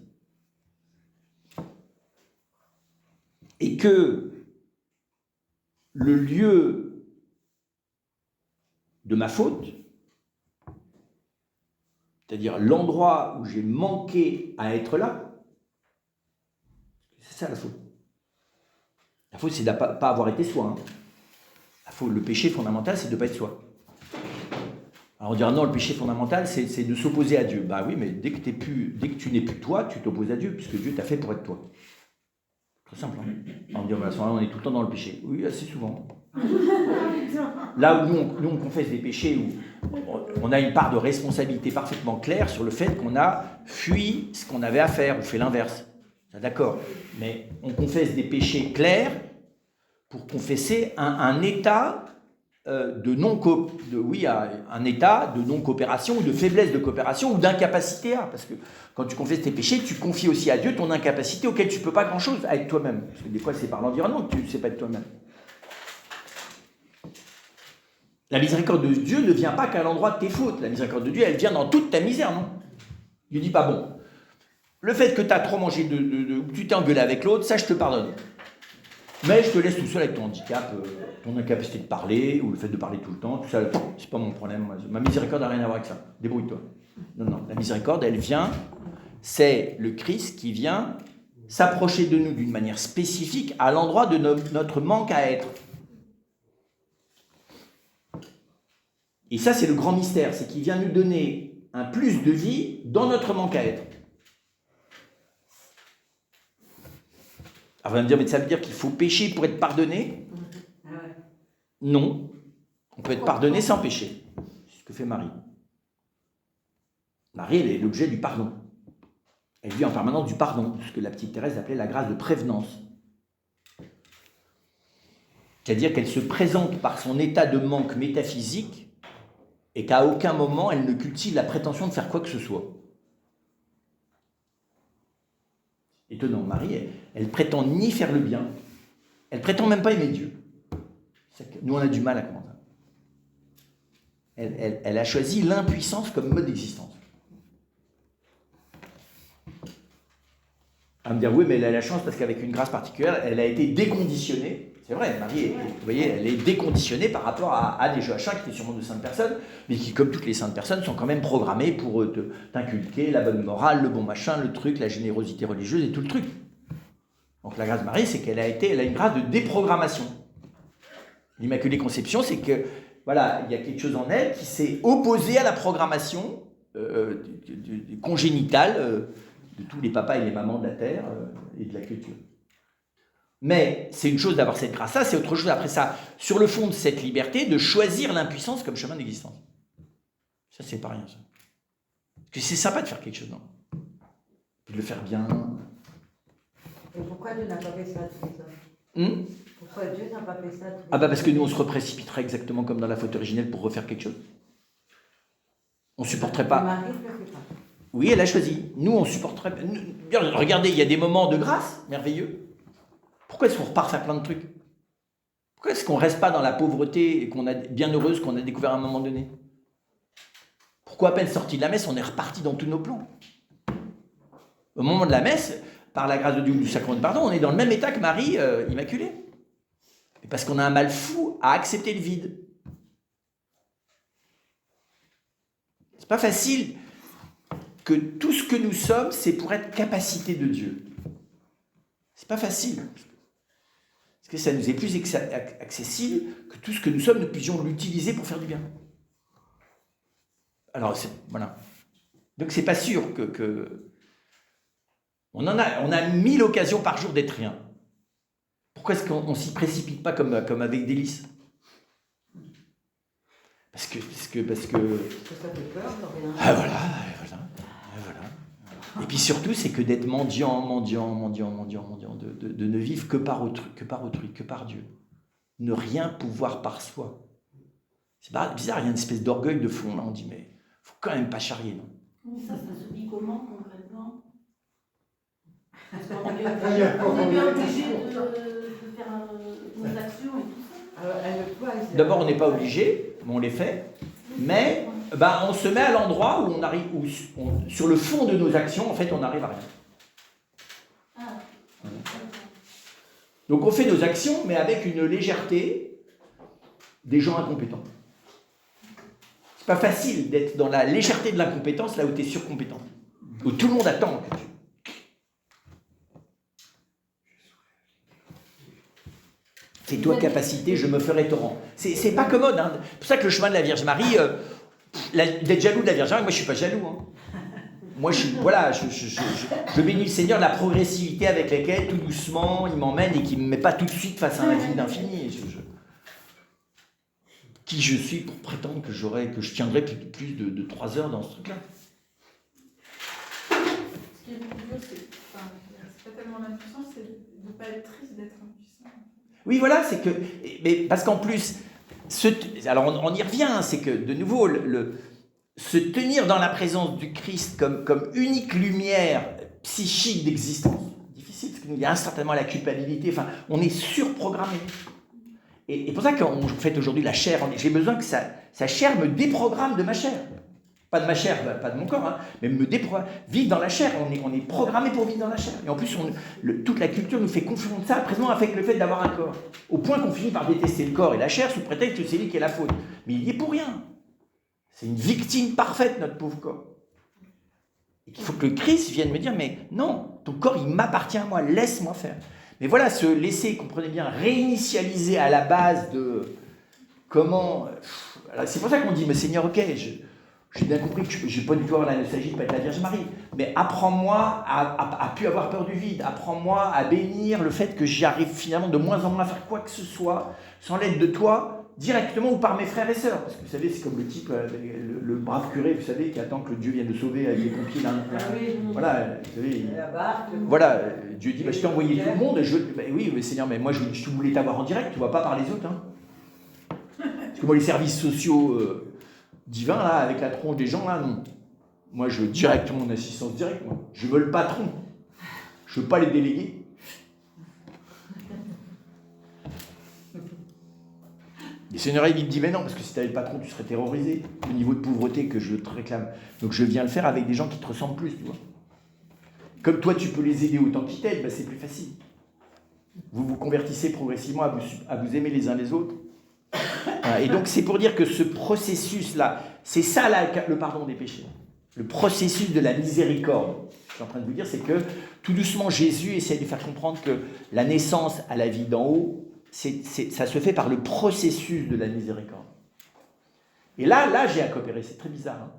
S1: Et que le lieu de ma faute, c'est-à-dire l'endroit où j'ai manqué à être là, c'est ça la faute. La faute, c'est de ne pas avoir été soi. Le péché fondamental, c'est de ne pas être soi. Alors on dira non, le péché fondamental, c'est de s'opposer à Dieu. Bah oui, mais dès que tu n'es plus toi, tu t'opposes à Dieu, puisque Dieu t'a fait pour être toi. Très simple. On dit, on est tout le temps dans le péché. Oui, assez souvent. Là où nous on confesse des péchés, où on a une part de responsabilité parfaitement claire sur le fait qu'on a fui ce qu'on avait à faire, ou fait l'inverse. D'accord. Mais on confesse des péchés clairs pour confesser un état un état de non-coopération ou de faiblesse de coopération ou d'incapacité à. Parce que quand tu confesses tes péchés, tu confies aussi à Dieu ton incapacité auquel tu ne peux pas grand-chose à être toi-même. Parce que des fois, c'est par l'environnement que tu ne sais pas être toi-même. La miséricorde de Dieu ne vient pas qu'à l'endroit de tes fautes. La miséricorde de Dieu, elle vient dans toute ta misère, non? Il ne dit pas, bon, le fait que tu as trop mangé, que tu t'es engueulé avec l'autre, ça, je te pardonne. Mais je te laisse tout seul avec ton handicap, ton incapacité de parler, ou le fait de parler tout le temps, tout ça, c'est pas mon problème. Ma miséricorde n'a rien à voir avec ça. Débrouille-toi. Non, la miséricorde, elle vient, c'est le Christ qui vient s'approcher de nous d'une manière spécifique à l'endroit de notre manque à être. Et ça, c'est le grand mystère, c'est qu'il vient nous donner un plus de vie dans notre manque à être. Alors, vous allez me dire, mais ça veut dire qu'il faut pécher pour être pardonné? Non. On peut être pardonné sans pécher. C'est ce que fait Marie. Marie, elle est l'objet du pardon. Elle vit en permanence du pardon, ce que la petite Thérèse appelait la grâce de prévenance. C'est-à-dire qu'elle se présente par son état de manque métaphysique et qu'à aucun moment elle ne cultive la prétention de faire quoi que ce soit. Étonnant, Marie, elle prétend ni faire le bien, elle prétend même pas aimer Dieu. Nous, on a du mal à comprendre ça. Elle a choisi l'impuissance comme mode d'existence. À me dire, oui, mais elle a la chance parce qu'avec une grâce particulière, elle a été déconditionnée. C'est vrai, Marie, vous voyez, elle est déconditionnée par rapport à des Joachim qui étaient sûrement de saintes personnes, mais qui, comme toutes les saintes personnes, sont quand même programmées pour t'inculquer la bonne morale, le bon machin, le truc, la générosité religieuse et tout le truc. Donc la grâce de Marie, c'est qu'elle a une grâce de déprogrammation. L'Immaculée Conception, c'est que, voilà, il y a quelque chose en elle qui s'est opposé à la programmation congénitale de tous les papas et les mamans de la terre et de la culture. Mais c'est une chose d'avoir cette grâce-là, c'est autre chose après ça, sur le fond de cette liberté, de choisir l'impuissance comme chemin d'existence. Ça, c'est pas rien, ça. Parce que c'est sympa de faire quelque chose, non? De le faire bien.
S5: Et pourquoi Dieu n'a pas fait ça à tous les hommes? Pourquoi Dieu n'a pas fait ça à tous les hommes?
S1: Ah bah parce que nous, on se reprécipiterait exactement comme dans la faute originelle pour refaire quelque chose. On ne supporterait pas.
S5: Marie ne le fait pas.
S1: Oui, elle a choisi. Nous, on supporterait. Regardez, il y a des moments de grâce merveilleux. Pourquoi est-ce qu'on repart faire plein de trucs? Pourquoi est-ce qu'on ne reste pas dans la pauvreté et qu'on a bien heureuse qu'on a découvert à un moment donné? Pourquoi à peine sorti de la messe, on est reparti dans tous nos plans? Au moment de la messe, par la grâce de Dieu du sacrement de pardon, on est dans le même état que Marie Immaculée. Et parce qu'on a un mal fou à accepter le vide. C'est pas facile que tout ce que nous sommes, c'est pour être capacité de Dieu. C'est pas facile. Parce que ça nous est plus accessible que tout ce que nous sommes, nous puissions l'utiliser pour faire du bien. Alors, voilà. Donc, c'est pas sûr que... On a 1000 occasions par jour d'être rien. Pourquoi est-ce qu'on ne s'y précipite pas comme avec délice? Parce que...
S5: Parce que ça fait peur, de rien.
S1: Ah voilà. Et puis surtout, c'est que d'être mendiant, de ne vivre que par autrui, que par Dieu. Ne rien pouvoir par soi. C'est bizarre, il y a une espèce d'orgueil de fond, là, on dit, mais il ne faut quand même pas charrier, non?
S2: Ça se vit comment concrètement? Parce qu'on est bien obligé de faire nos actions et tout ça.
S5: Alors, elle le voit, elle-
S1: D'abord, on n'est pas obligé, mais on les fait. Mais on se met à l'endroit où on arrive, sur le fond de nos actions, en fait, on n'arrive à rien.
S2: Ah.
S1: Donc on fait nos actions, mais avec une légèreté des gens incompétents. C'est pas facile d'être dans la légèreté de l'incompétence là où tu es surcompétent. Où tout le monde attend que tu... Fais-toi capacité, je me ferai torrent. C'est pas commode. Hein. C'est pour ça que le chemin de la Vierge Marie, d'être jaloux de la Vierge Marie, moi je suis pas jaloux. Hein. Moi je bénis le Seigneur de la progressivité avec laquelle, tout doucement, il m'emmène et qu'il ne me met pas tout de suite face à un vide infini. Qui je suis pour prétendre que je tiendrai plus de 3 heures dans ce truc-là.
S6: Ce qui est plus dur, c'est pas tellement l'impuissance, c'est de ne pas être triste d'être impuissant.
S1: Oui, voilà, c'est que... Mais parce qu'en plus, alors on y revient, hein, c'est que, de nouveau, se tenir dans la présence du Christ comme unique lumière psychique d'existence, difficile, parce qu'il y a certainement la culpabilité, enfin, on est surprogrammé. Et pour ça qu'on fait aujourd'hui la chair, j'ai besoin que sa chair me déprogramme de ma chair. Pas de ma chair, pas de mon corps, hein, mais me déprogramme. Vivre dans la chair, on est programmé pour vivre dans la chair. Et en plus, toute la culture nous fait confondre ça présent avec le fait d'avoir un corps. Au point qu'on finit par détester le corps et la chair sous prétexte que c'est lui qui est la faute. Mais il y est pour rien. C'est une victime parfaite, notre pauvre corps. Et qu'il faut que le Christ vienne me dire, mais non, ton corps, il m'appartient à moi, laisse-moi faire. Mais voilà, se laisser, comprenez bien, réinitialiser à la base de comment... C'est pour ça qu'on dit, mais Seigneur, ok, j'ai bien compris que je n'ai pas du tout avoir la nostalgie de ne pas être la Vierge Marie, mais apprends-moi à plus avoir peur du vide, apprends-moi à bénir le fait que j'arrive finalement de moins en moins à faire quoi que ce soit, sans l'aide de toi, directement ou par mes frères et sœurs. Parce que vous savez, c'est comme le type, le brave curé, vous savez, qui attend que Dieu vienne le sauver avec les pompiers. Voilà, vous savez, voilà, Dieu dit, je t'ai envoyé tout le monde, oui, mais Seigneur, mais moi je voulais t'avoir en direct, tu ne vois pas par les autres. Hein. Parce que moi, les services sociaux divins, là, avec la tronche des gens, là, non. Moi, je veux directement mon assistance directe, moi. Je veux le patron. Je ne veux pas les déléguer. Et Seigneur, il me dit, mais non, parce que si tu avais le patron, tu serais terrorisé. Le niveau de pauvreté que je te réclame. Donc je viens le faire avec des gens qui te ressemblent plus, tu vois. Comme toi, tu peux les aider autant qu'ils t'aident, c'est plus facile. Vous vous convertissez progressivement à vous aimer les uns les autres. Et donc c'est pour dire que ce processus-là, c'est ça là, le pardon des péchés. Le processus de la miséricorde. Je suis en train de vous dire, c'est que tout doucement, Jésus essaie de faire comprendre que la naissance à la vie d'en haut, ça se fait par le processus de la miséricorde. Et là j'ai à coopérer, c'est très bizarre. Hein.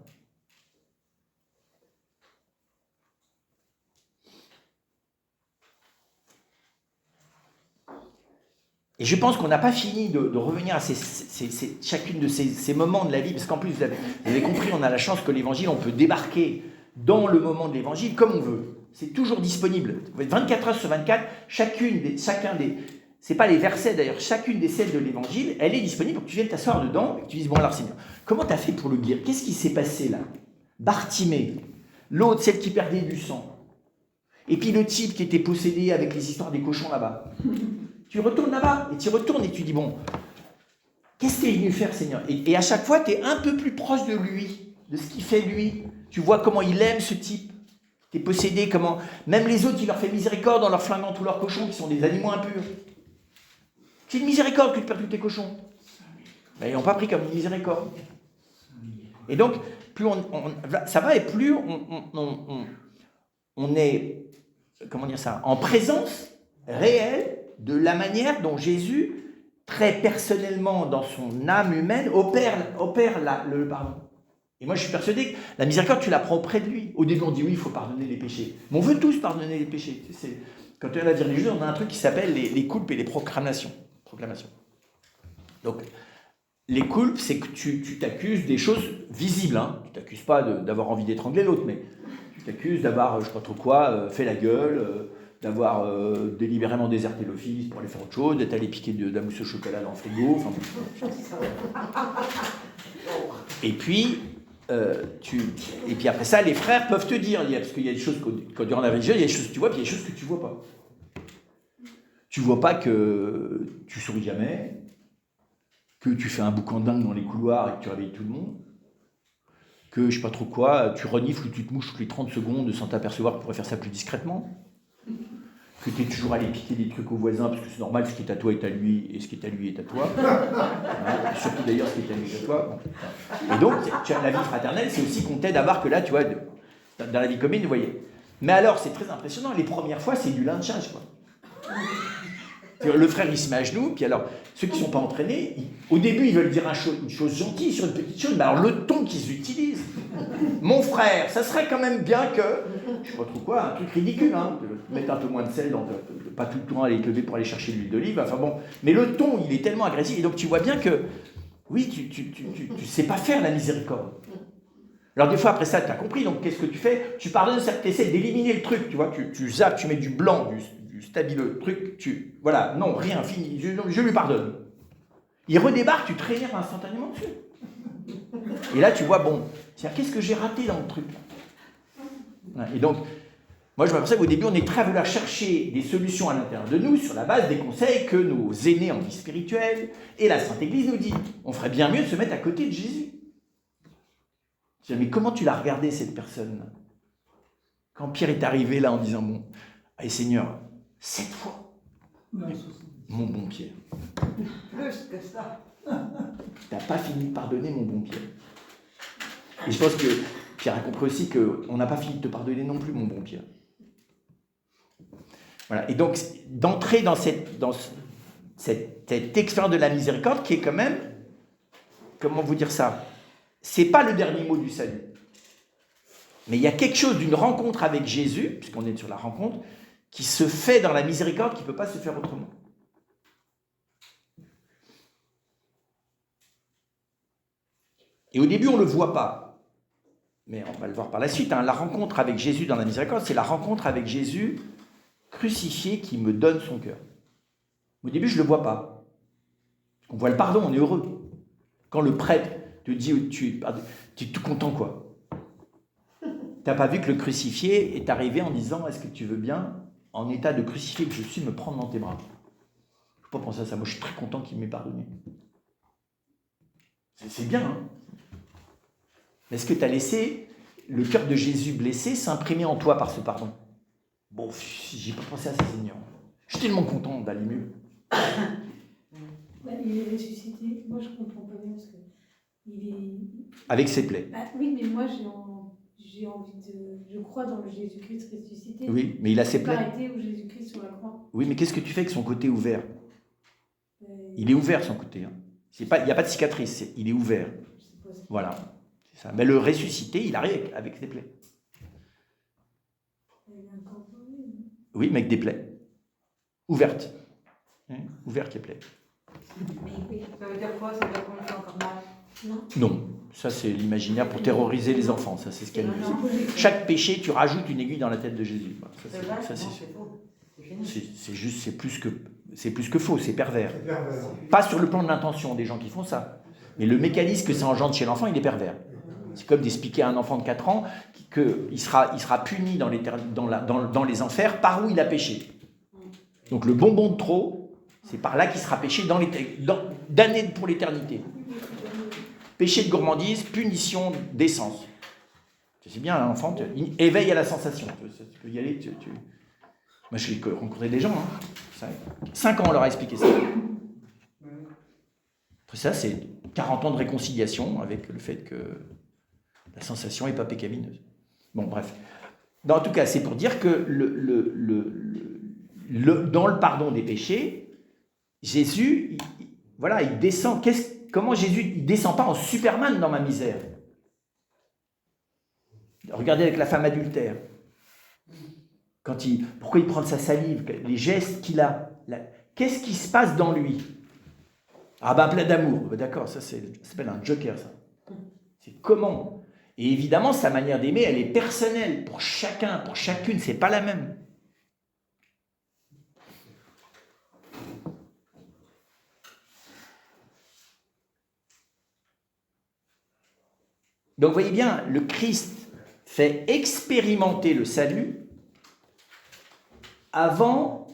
S1: Et je pense qu'on n'a pas fini de revenir à chacune de ces moments de la vie, parce qu'en plus, vous avez compris, on a la chance que l'Évangile, on peut débarquer dans le moment de l'Évangile comme on veut. C'est toujours disponible. 24 heures sur 24, c'est pas les versets d'ailleurs, chacune des scènes de l'Évangile, elle est disponible pour que tu viennes t'asseoir dedans et que tu dises, bon alors Seigneur, comment tu as fait pour le guérir? Qu'est-ce qui s'est passé là? Bartimée, l'autre, celle qui perdait du sang. Et puis le type qui était possédé avec les histoires des cochons là-bas. Tu retournes là-bas, et tu retournes et tu dis, bon, qu'est-ce que tu es venu faire, Seigneur? Et à chaque fois, tu es un peu plus proche de lui, de ce qu'il fait lui. Tu vois comment il aime ce type. Tu es possédé, comment... Même les autres, il leur fait miséricorde en leur flinguant tous leurs cochons, qui sont des animaux impurs. C'est une miséricorde que tu perds tous tes cochons. Mais ils n'ont pas pris comme une miséricorde. Et donc, plus ça va, et plus on est, comment dire ça, en présence réelle de la manière dont Jésus, très personnellement dans son âme humaine, opère le pardon. Et moi je suis persuadé que la miséricorde, tu la prends auprès de lui. Au début on dit oui, il faut pardonner les péchés. Mais on veut tous pardonner les péchés. Quand on est à dire les juges, on a un truc qui s'appelle les coulpes et les proclamations. Donc, les coulpes, c'est que tu t'accuses des choses visibles. Hein. Tu t'accuses pas d'avoir envie d'étrangler l'autre, mais tu t'accuses d'avoir, je sais pas trop quoi, fait la gueule, d'avoir délibérément déserté l'office pour aller faire autre chose, d'être allé piquer de la mousse au chocolat dans le frigo. Enfin, et puis, Et puis après ça, les frères peuvent te dire, parce qu'il y a des choses, quand durant la religion, il y a des choses que tu vois, puis il y a des choses que tu vois pas. Tu vois pas que tu souris jamais, que tu fais un boucan dingue dans les couloirs et que tu réveilles tout le monde, que je sais pas trop quoi, tu renifles ou tu te mouches toutes les 30 secondes sans t'apercevoir que tu pourrais faire ça plus discrètement, que tu es toujours allé piquer des trucs aux voisins parce que c'est normal, ce qui est à toi est à lui et ce qui est à lui est à toi. Hein, surtout d'ailleurs ce qui est à lui est à toi. Bon. Et donc, la vie fraternelle, c'est aussi qu'on t'aide à voir que là, tu vois, dans la vie commune, vous voyez. Mais alors, c'est très impressionnant, les premières fois, c'est du lynchage, quoi. Le frère, il se met à genoux, puis alors, ceux qui ne sont pas entraînés, au début, ils veulent dire une chose gentille sur une petite chose, mais alors le ton qu'ils utilisent, mon frère, ça serait quand même bien que, je ne sais pas trop quoi, un truc ridicule, hein, de mettre un peu moins de sel, de pas tout le temps aller te lever pour aller chercher de l'huile d'olive, enfin bon, mais le ton, il est tellement agressif, et donc tu vois bien que, oui, tu sais pas faire la miséricorde. Alors des fois, après ça, tu as compris, donc qu'est-ce que tu fais? Tu pardonnes, tu essaies d'éliminer le truc, tu vois, tu zappes, tu mets du blanc, du stabilo, truc, voilà, non, rien, fini, je lui pardonne. Il redébarque, tu te rénerves instantanément dessus. Et là, tu vois, bon, tiens, qu'est-ce que j'ai raté dans le truc là? Et donc, moi, je m'aperçois qu'au début, on est très à vouloir chercher des solutions à l'intérieur de nous sur la base des conseils que nos aînés en vie spirituelle et la Sainte Église nous dit. On ferait bien mieux de se mettre à côté de Jésus. Je dis, mais comment tu l'as regardé, cette personne? Quand Pierre est arrivé là en disant, bon, allez Seigneur, 7 fois. Mon bon Pierre.
S5: Plus que ça.
S1: T'as pas fini de pardonner, mon bon Pierre. Et je pense que Pierre a compris aussi qu'on n'a pas fini de te pardonner non plus, mon bon Pierre. Voilà. Et donc, d'entrer dans cette expérience de la miséricorde qui est quand même, comment vous dire ça? C'est pas le dernier mot du salut. Mais il y a quelque chose d'une rencontre avec Jésus, puisqu'on est sur la rencontre, qui se fait dans la miséricorde qui ne peut pas se faire autrement. Et au début, on ne le voit pas. Mais on va le voir par la suite. Hein. La rencontre avec Jésus dans la miséricorde, c'est la rencontre avec Jésus crucifié qui me donne son cœur. Au début, je ne le vois pas. On voit le pardon, on est heureux. Quand le prêtre te dit, tu es tout content, quoi. Tu n'as pas vu que le crucifié est arrivé en disant, est-ce que tu veux bien, en état de crucifié que je suis, me prendre dans tes bras? Je ne peux pas penser à ça. Moi, je suis très content qu'il m'ait pardonné. C'est bien, hein? Est-ce que tu as laissé le cœur de Jésus blessé s'imprimer en toi par ce pardon? Bon, j'ai pas pensé à ça, Seigneur. Je suis tellement content d'aller mieux.
S2: Il est ressuscité. Moi, je comprends pas bien parce que il est.
S1: Avec ses plaies.
S2: Ah, oui, mais moi, j'ai envie de. Je crois dans le Jésus-Christ ressuscité.
S1: Oui, mais il a ses plaies.
S2: Arrêté où Jésus-Christ sur la croix.
S1: Oui, mais qu'est-ce que tu fais avec son côté ouvert? Il est ouvert, son côté. Hein. Il n'y a pas de cicatrice, il est ouvert. Voilà. C'est ça. Mais le ressuscité, il arrive avec ses plaies. Oui, mais avec des plaies. Ouvertes. Hein? Ouvertes, les plaies.
S5: Ça veut dire quoi? Ça veut dire qu'on fait encore mal?
S1: Non. Ça, c'est l'imaginaire pour terroriser les enfants. Ça, c'est ce qu'elle nous dit. Chaque péché, tu rajoutes une aiguille dans la tête de Jésus. C'est juste, c'est plus que faux, c'est pervers. Pas sur le plan de l'intention des gens qui font ça. Mais le mécanisme que ça engendre chez l'enfant, il est pervers. C'est comme d'expliquer à un enfant de 4 ans qu'il sera puni dans les enfers par où il a péché. Donc le bonbon de trop, c'est par là qu'il sera péché damné pour l'éternité. Péché de gourmandise, punition d'essence. C'est bien, l'enfant, éveille à la sensation. Tu peux y aller. Moi, j'ai rencontré des gens, 5 ans, on leur a expliqué ça. Après ça, c'est 40 ans de réconciliation avec le fait que la sensation n'est pas pécamineuse. Bon, bref. En tout cas, c'est pour dire que dans le pardon des péchés, Jésus, il descend. Comment Jésus ne descend pas en Superman dans ma misère? Regardez avec la femme adultère. Pourquoi il prend de sa salive? Les gestes qu'il a. Qu'est-ce qui se passe dans lui? Ah ben plein d'amour. D'accord, ça s'appelle un joker, ça. C'est comment? Et évidemment, sa manière d'aimer, elle est personnelle. Pour chacun, pour chacune, c'est pas la même. Donc, vous voyez bien, le Christ fait expérimenter le salut avant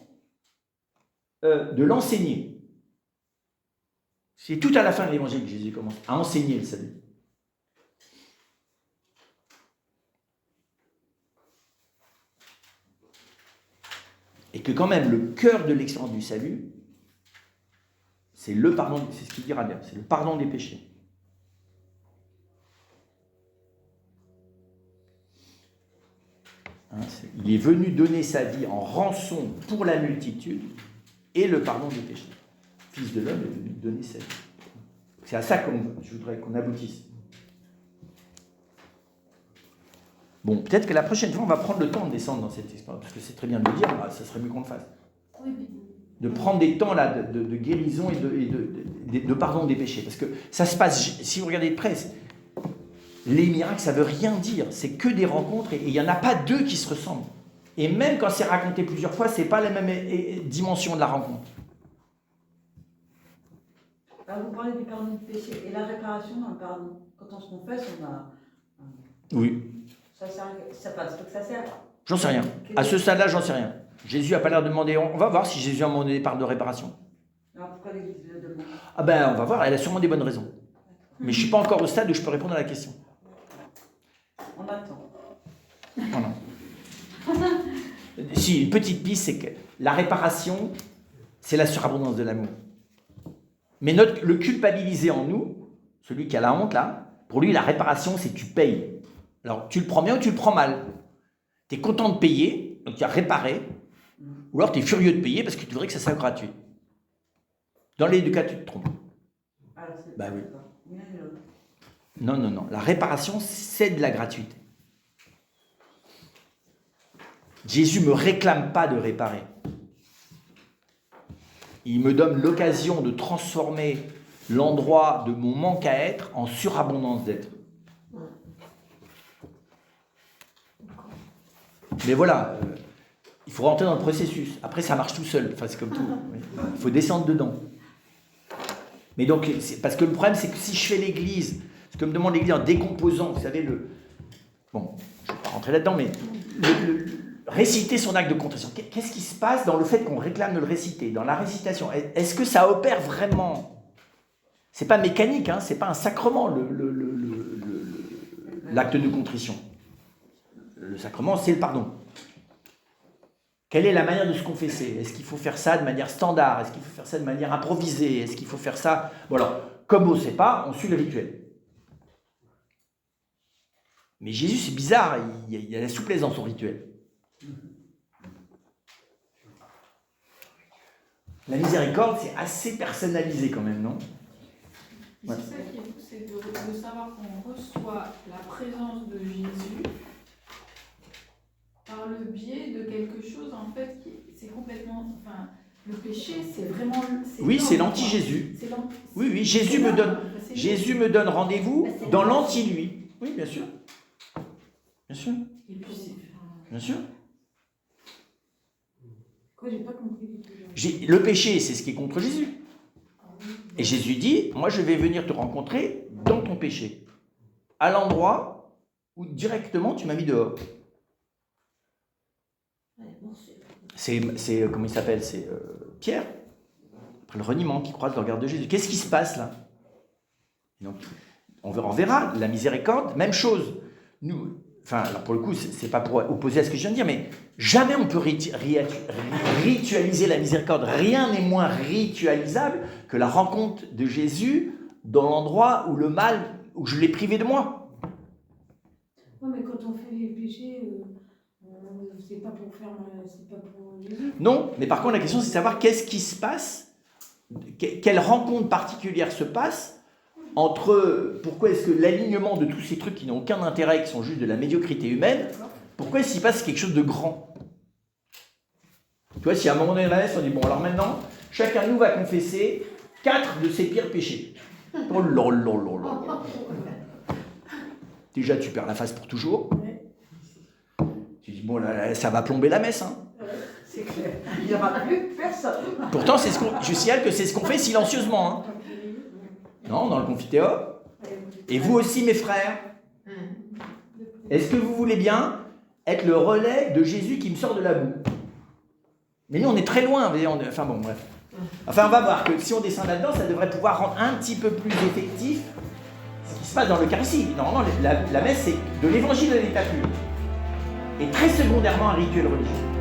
S1: de l'enseigner. C'est tout à la fin de l'évangile que Jésus commence à enseigner le salut. Et que quand même, le cœur de l'expérience du salut, c'est le pardon, c'est ce qu'il dira bien, c'est le pardon des péchés. Il est venu donner sa vie en rançon pour la multitude et le pardon des péchés. Le Fils de l'homme est venu donner sa vie. C'est à ça que je voudrais qu'on aboutisse. Bon, peut-être que la prochaine fois, on va prendre le temps de descendre dans cette expérience, parce que c'est très bien de le dire, ça serait mieux qu'on le fasse. De prendre des temps là, de guérison et de pardon des péchés. Parce que ça se passe, si vous regardez de près, les miracles, ça ne veut rien dire. C'est que des rencontres et il n'y en a pas deux qui se ressemblent. Et même quand c'est raconté plusieurs fois, ce n'est pas la même dimension de la rencontre.
S5: Alors, vous parlez du pardon du péché et la réparation dans le pardon. Quand on se confesse, on a...
S1: Oui.
S5: Ça passe, donc ça sert.
S1: J'en sais rien. À ce stade-là, j'en sais rien. Jésus n'a pas l'air de demander... On va voir si Jésus a demandé des parts de réparation.
S5: Alors pourquoi l'Église le demande?
S1: Ah ben, on va voir. Elle a sûrement des bonnes raisons. Mais je ne suis pas encore au stade où je peux répondre à la question.
S5: On attend.
S1: Voilà. Si, une petite piste, c'est que la réparation, c'est la surabondance de l'amour. Mais le culpabilisé en nous, celui qui a la honte là, pour lui, la réparation, c'est que tu payes. Alors, tu le prends bien ou tu le prends mal. Tu es content de payer, donc tu as réparé, ou alors tu es furieux de payer parce que tu voudrais que ça soit gratuit. Dans les deux cas, tu te trompes.
S5: Alors, c'est
S1: Bah oui.
S5: l'un et l'autre.
S1: Non, non, non. La réparation, c'est de la gratuité. Jésus ne me réclame pas de réparer. Il me donne l'occasion de transformer l'endroit de mon manque à être en surabondance d'être. Mais voilà, il faut rentrer dans le processus. Après, ça marche tout seul. Enfin, c'est comme tout. Il faut descendre dedans. Mais donc, parce que le problème, c'est que si je fais l'église, ce que me demande l'église en décomposant, vous savez, bon, je ne vais pas rentrer là-dedans, mais réciter son acte de contrition. Qu'est-ce qui se passe dans le fait qu'on réclame de le réciter, dans la récitation? Est-ce que ça opère vraiment? C'est pas mécanique, hein, c'est pas un sacrement, l'acte de contrition. Le sacrement, c'est le pardon. Quelle est la manière de se confesser? Est-ce qu'il faut faire ça de manière standard? Est-ce qu'il faut faire ça de manière improvisée? Est-ce qu'il faut faire ça... Bon alors, comme on ne sait pas, on suit le rituel. Mais Jésus, c'est bizarre, il y a la souplesse dans son rituel. La miséricorde, c'est assez personnalisé quand même, non?
S6: Ouais. C'est ça qui est fou, c'est de savoir qu'on reçoit la présence de Jésus par le biais de quelque chose, en fait, c'est complètement... Enfin, le péché, c'est vraiment...
S1: Oui, c'est l'anti-Jésus. Oui, Jésus me donne rendez-vous dans l'anti-lui. Oui, bien sûr. Bien sûr. Bien sûr.
S2: Quoi, j'ai pas compris.
S1: Le péché, c'est ce qui est contre Jésus. Et Jésus dit, moi je vais venir te rencontrer dans ton péché, à l'endroit où directement tu m'as mis dehors. C'est comment il s'appelle? C'est Pierre, après le reniement, qui croise le regard de Jésus. Qu'est-ce qui se passe là? Donc, on verra, la miséricorde, même chose. Nous, enfin, alors pour le coup, c'est pas pour opposer à ce que je viens de dire, mais jamais on peut ritualiser la miséricorde. Rien n'est moins ritualisable que la rencontre de Jésus dans l'endroit où le mal, où je l'ai privé de moi.
S2: Oui, mais quand on fait les péchés, c'est pas pour Jésus.
S1: Non, mais par contre, la question, c'est de savoir qu'est-ce qui se passe, quelle rencontre particulière se passe entre pourquoi est-ce que l'alignement de tous ces trucs qui n'ont aucun intérêt, qui sont juste de la médiocrité humaine, pourquoi est-ce qu'il passe quelque chose de grand? Tu vois, si à un moment donné, on dit, bon, alors maintenant, chacun de nous va confesser 4 de ses pires péchés. Oh là là là là. Déjà, tu perds la face pour toujours. Tu dis, bon, là, ça va plomber la messe. Hein.
S5: C'est clair. Il n'y aura plus personne.
S1: Pourtant, je signale que c'est ce qu'on fait silencieusement. Hein. Non, dans le confiteor. Et vous aussi, mes frères. Est-ce que vous voulez bien être le relais de Jésus qui me sort de la boue? Mais nous, on est très loin. Enfin bon, bref. Enfin, on va voir que si on descend là-dedans, ça devrait pouvoir rendre un petit peu plus effectif ce qui se passe dans l'Eucharistie. Normalement, la messe, c'est de l'évangile à l'état pur. Et très secondairement, un rituel religieux.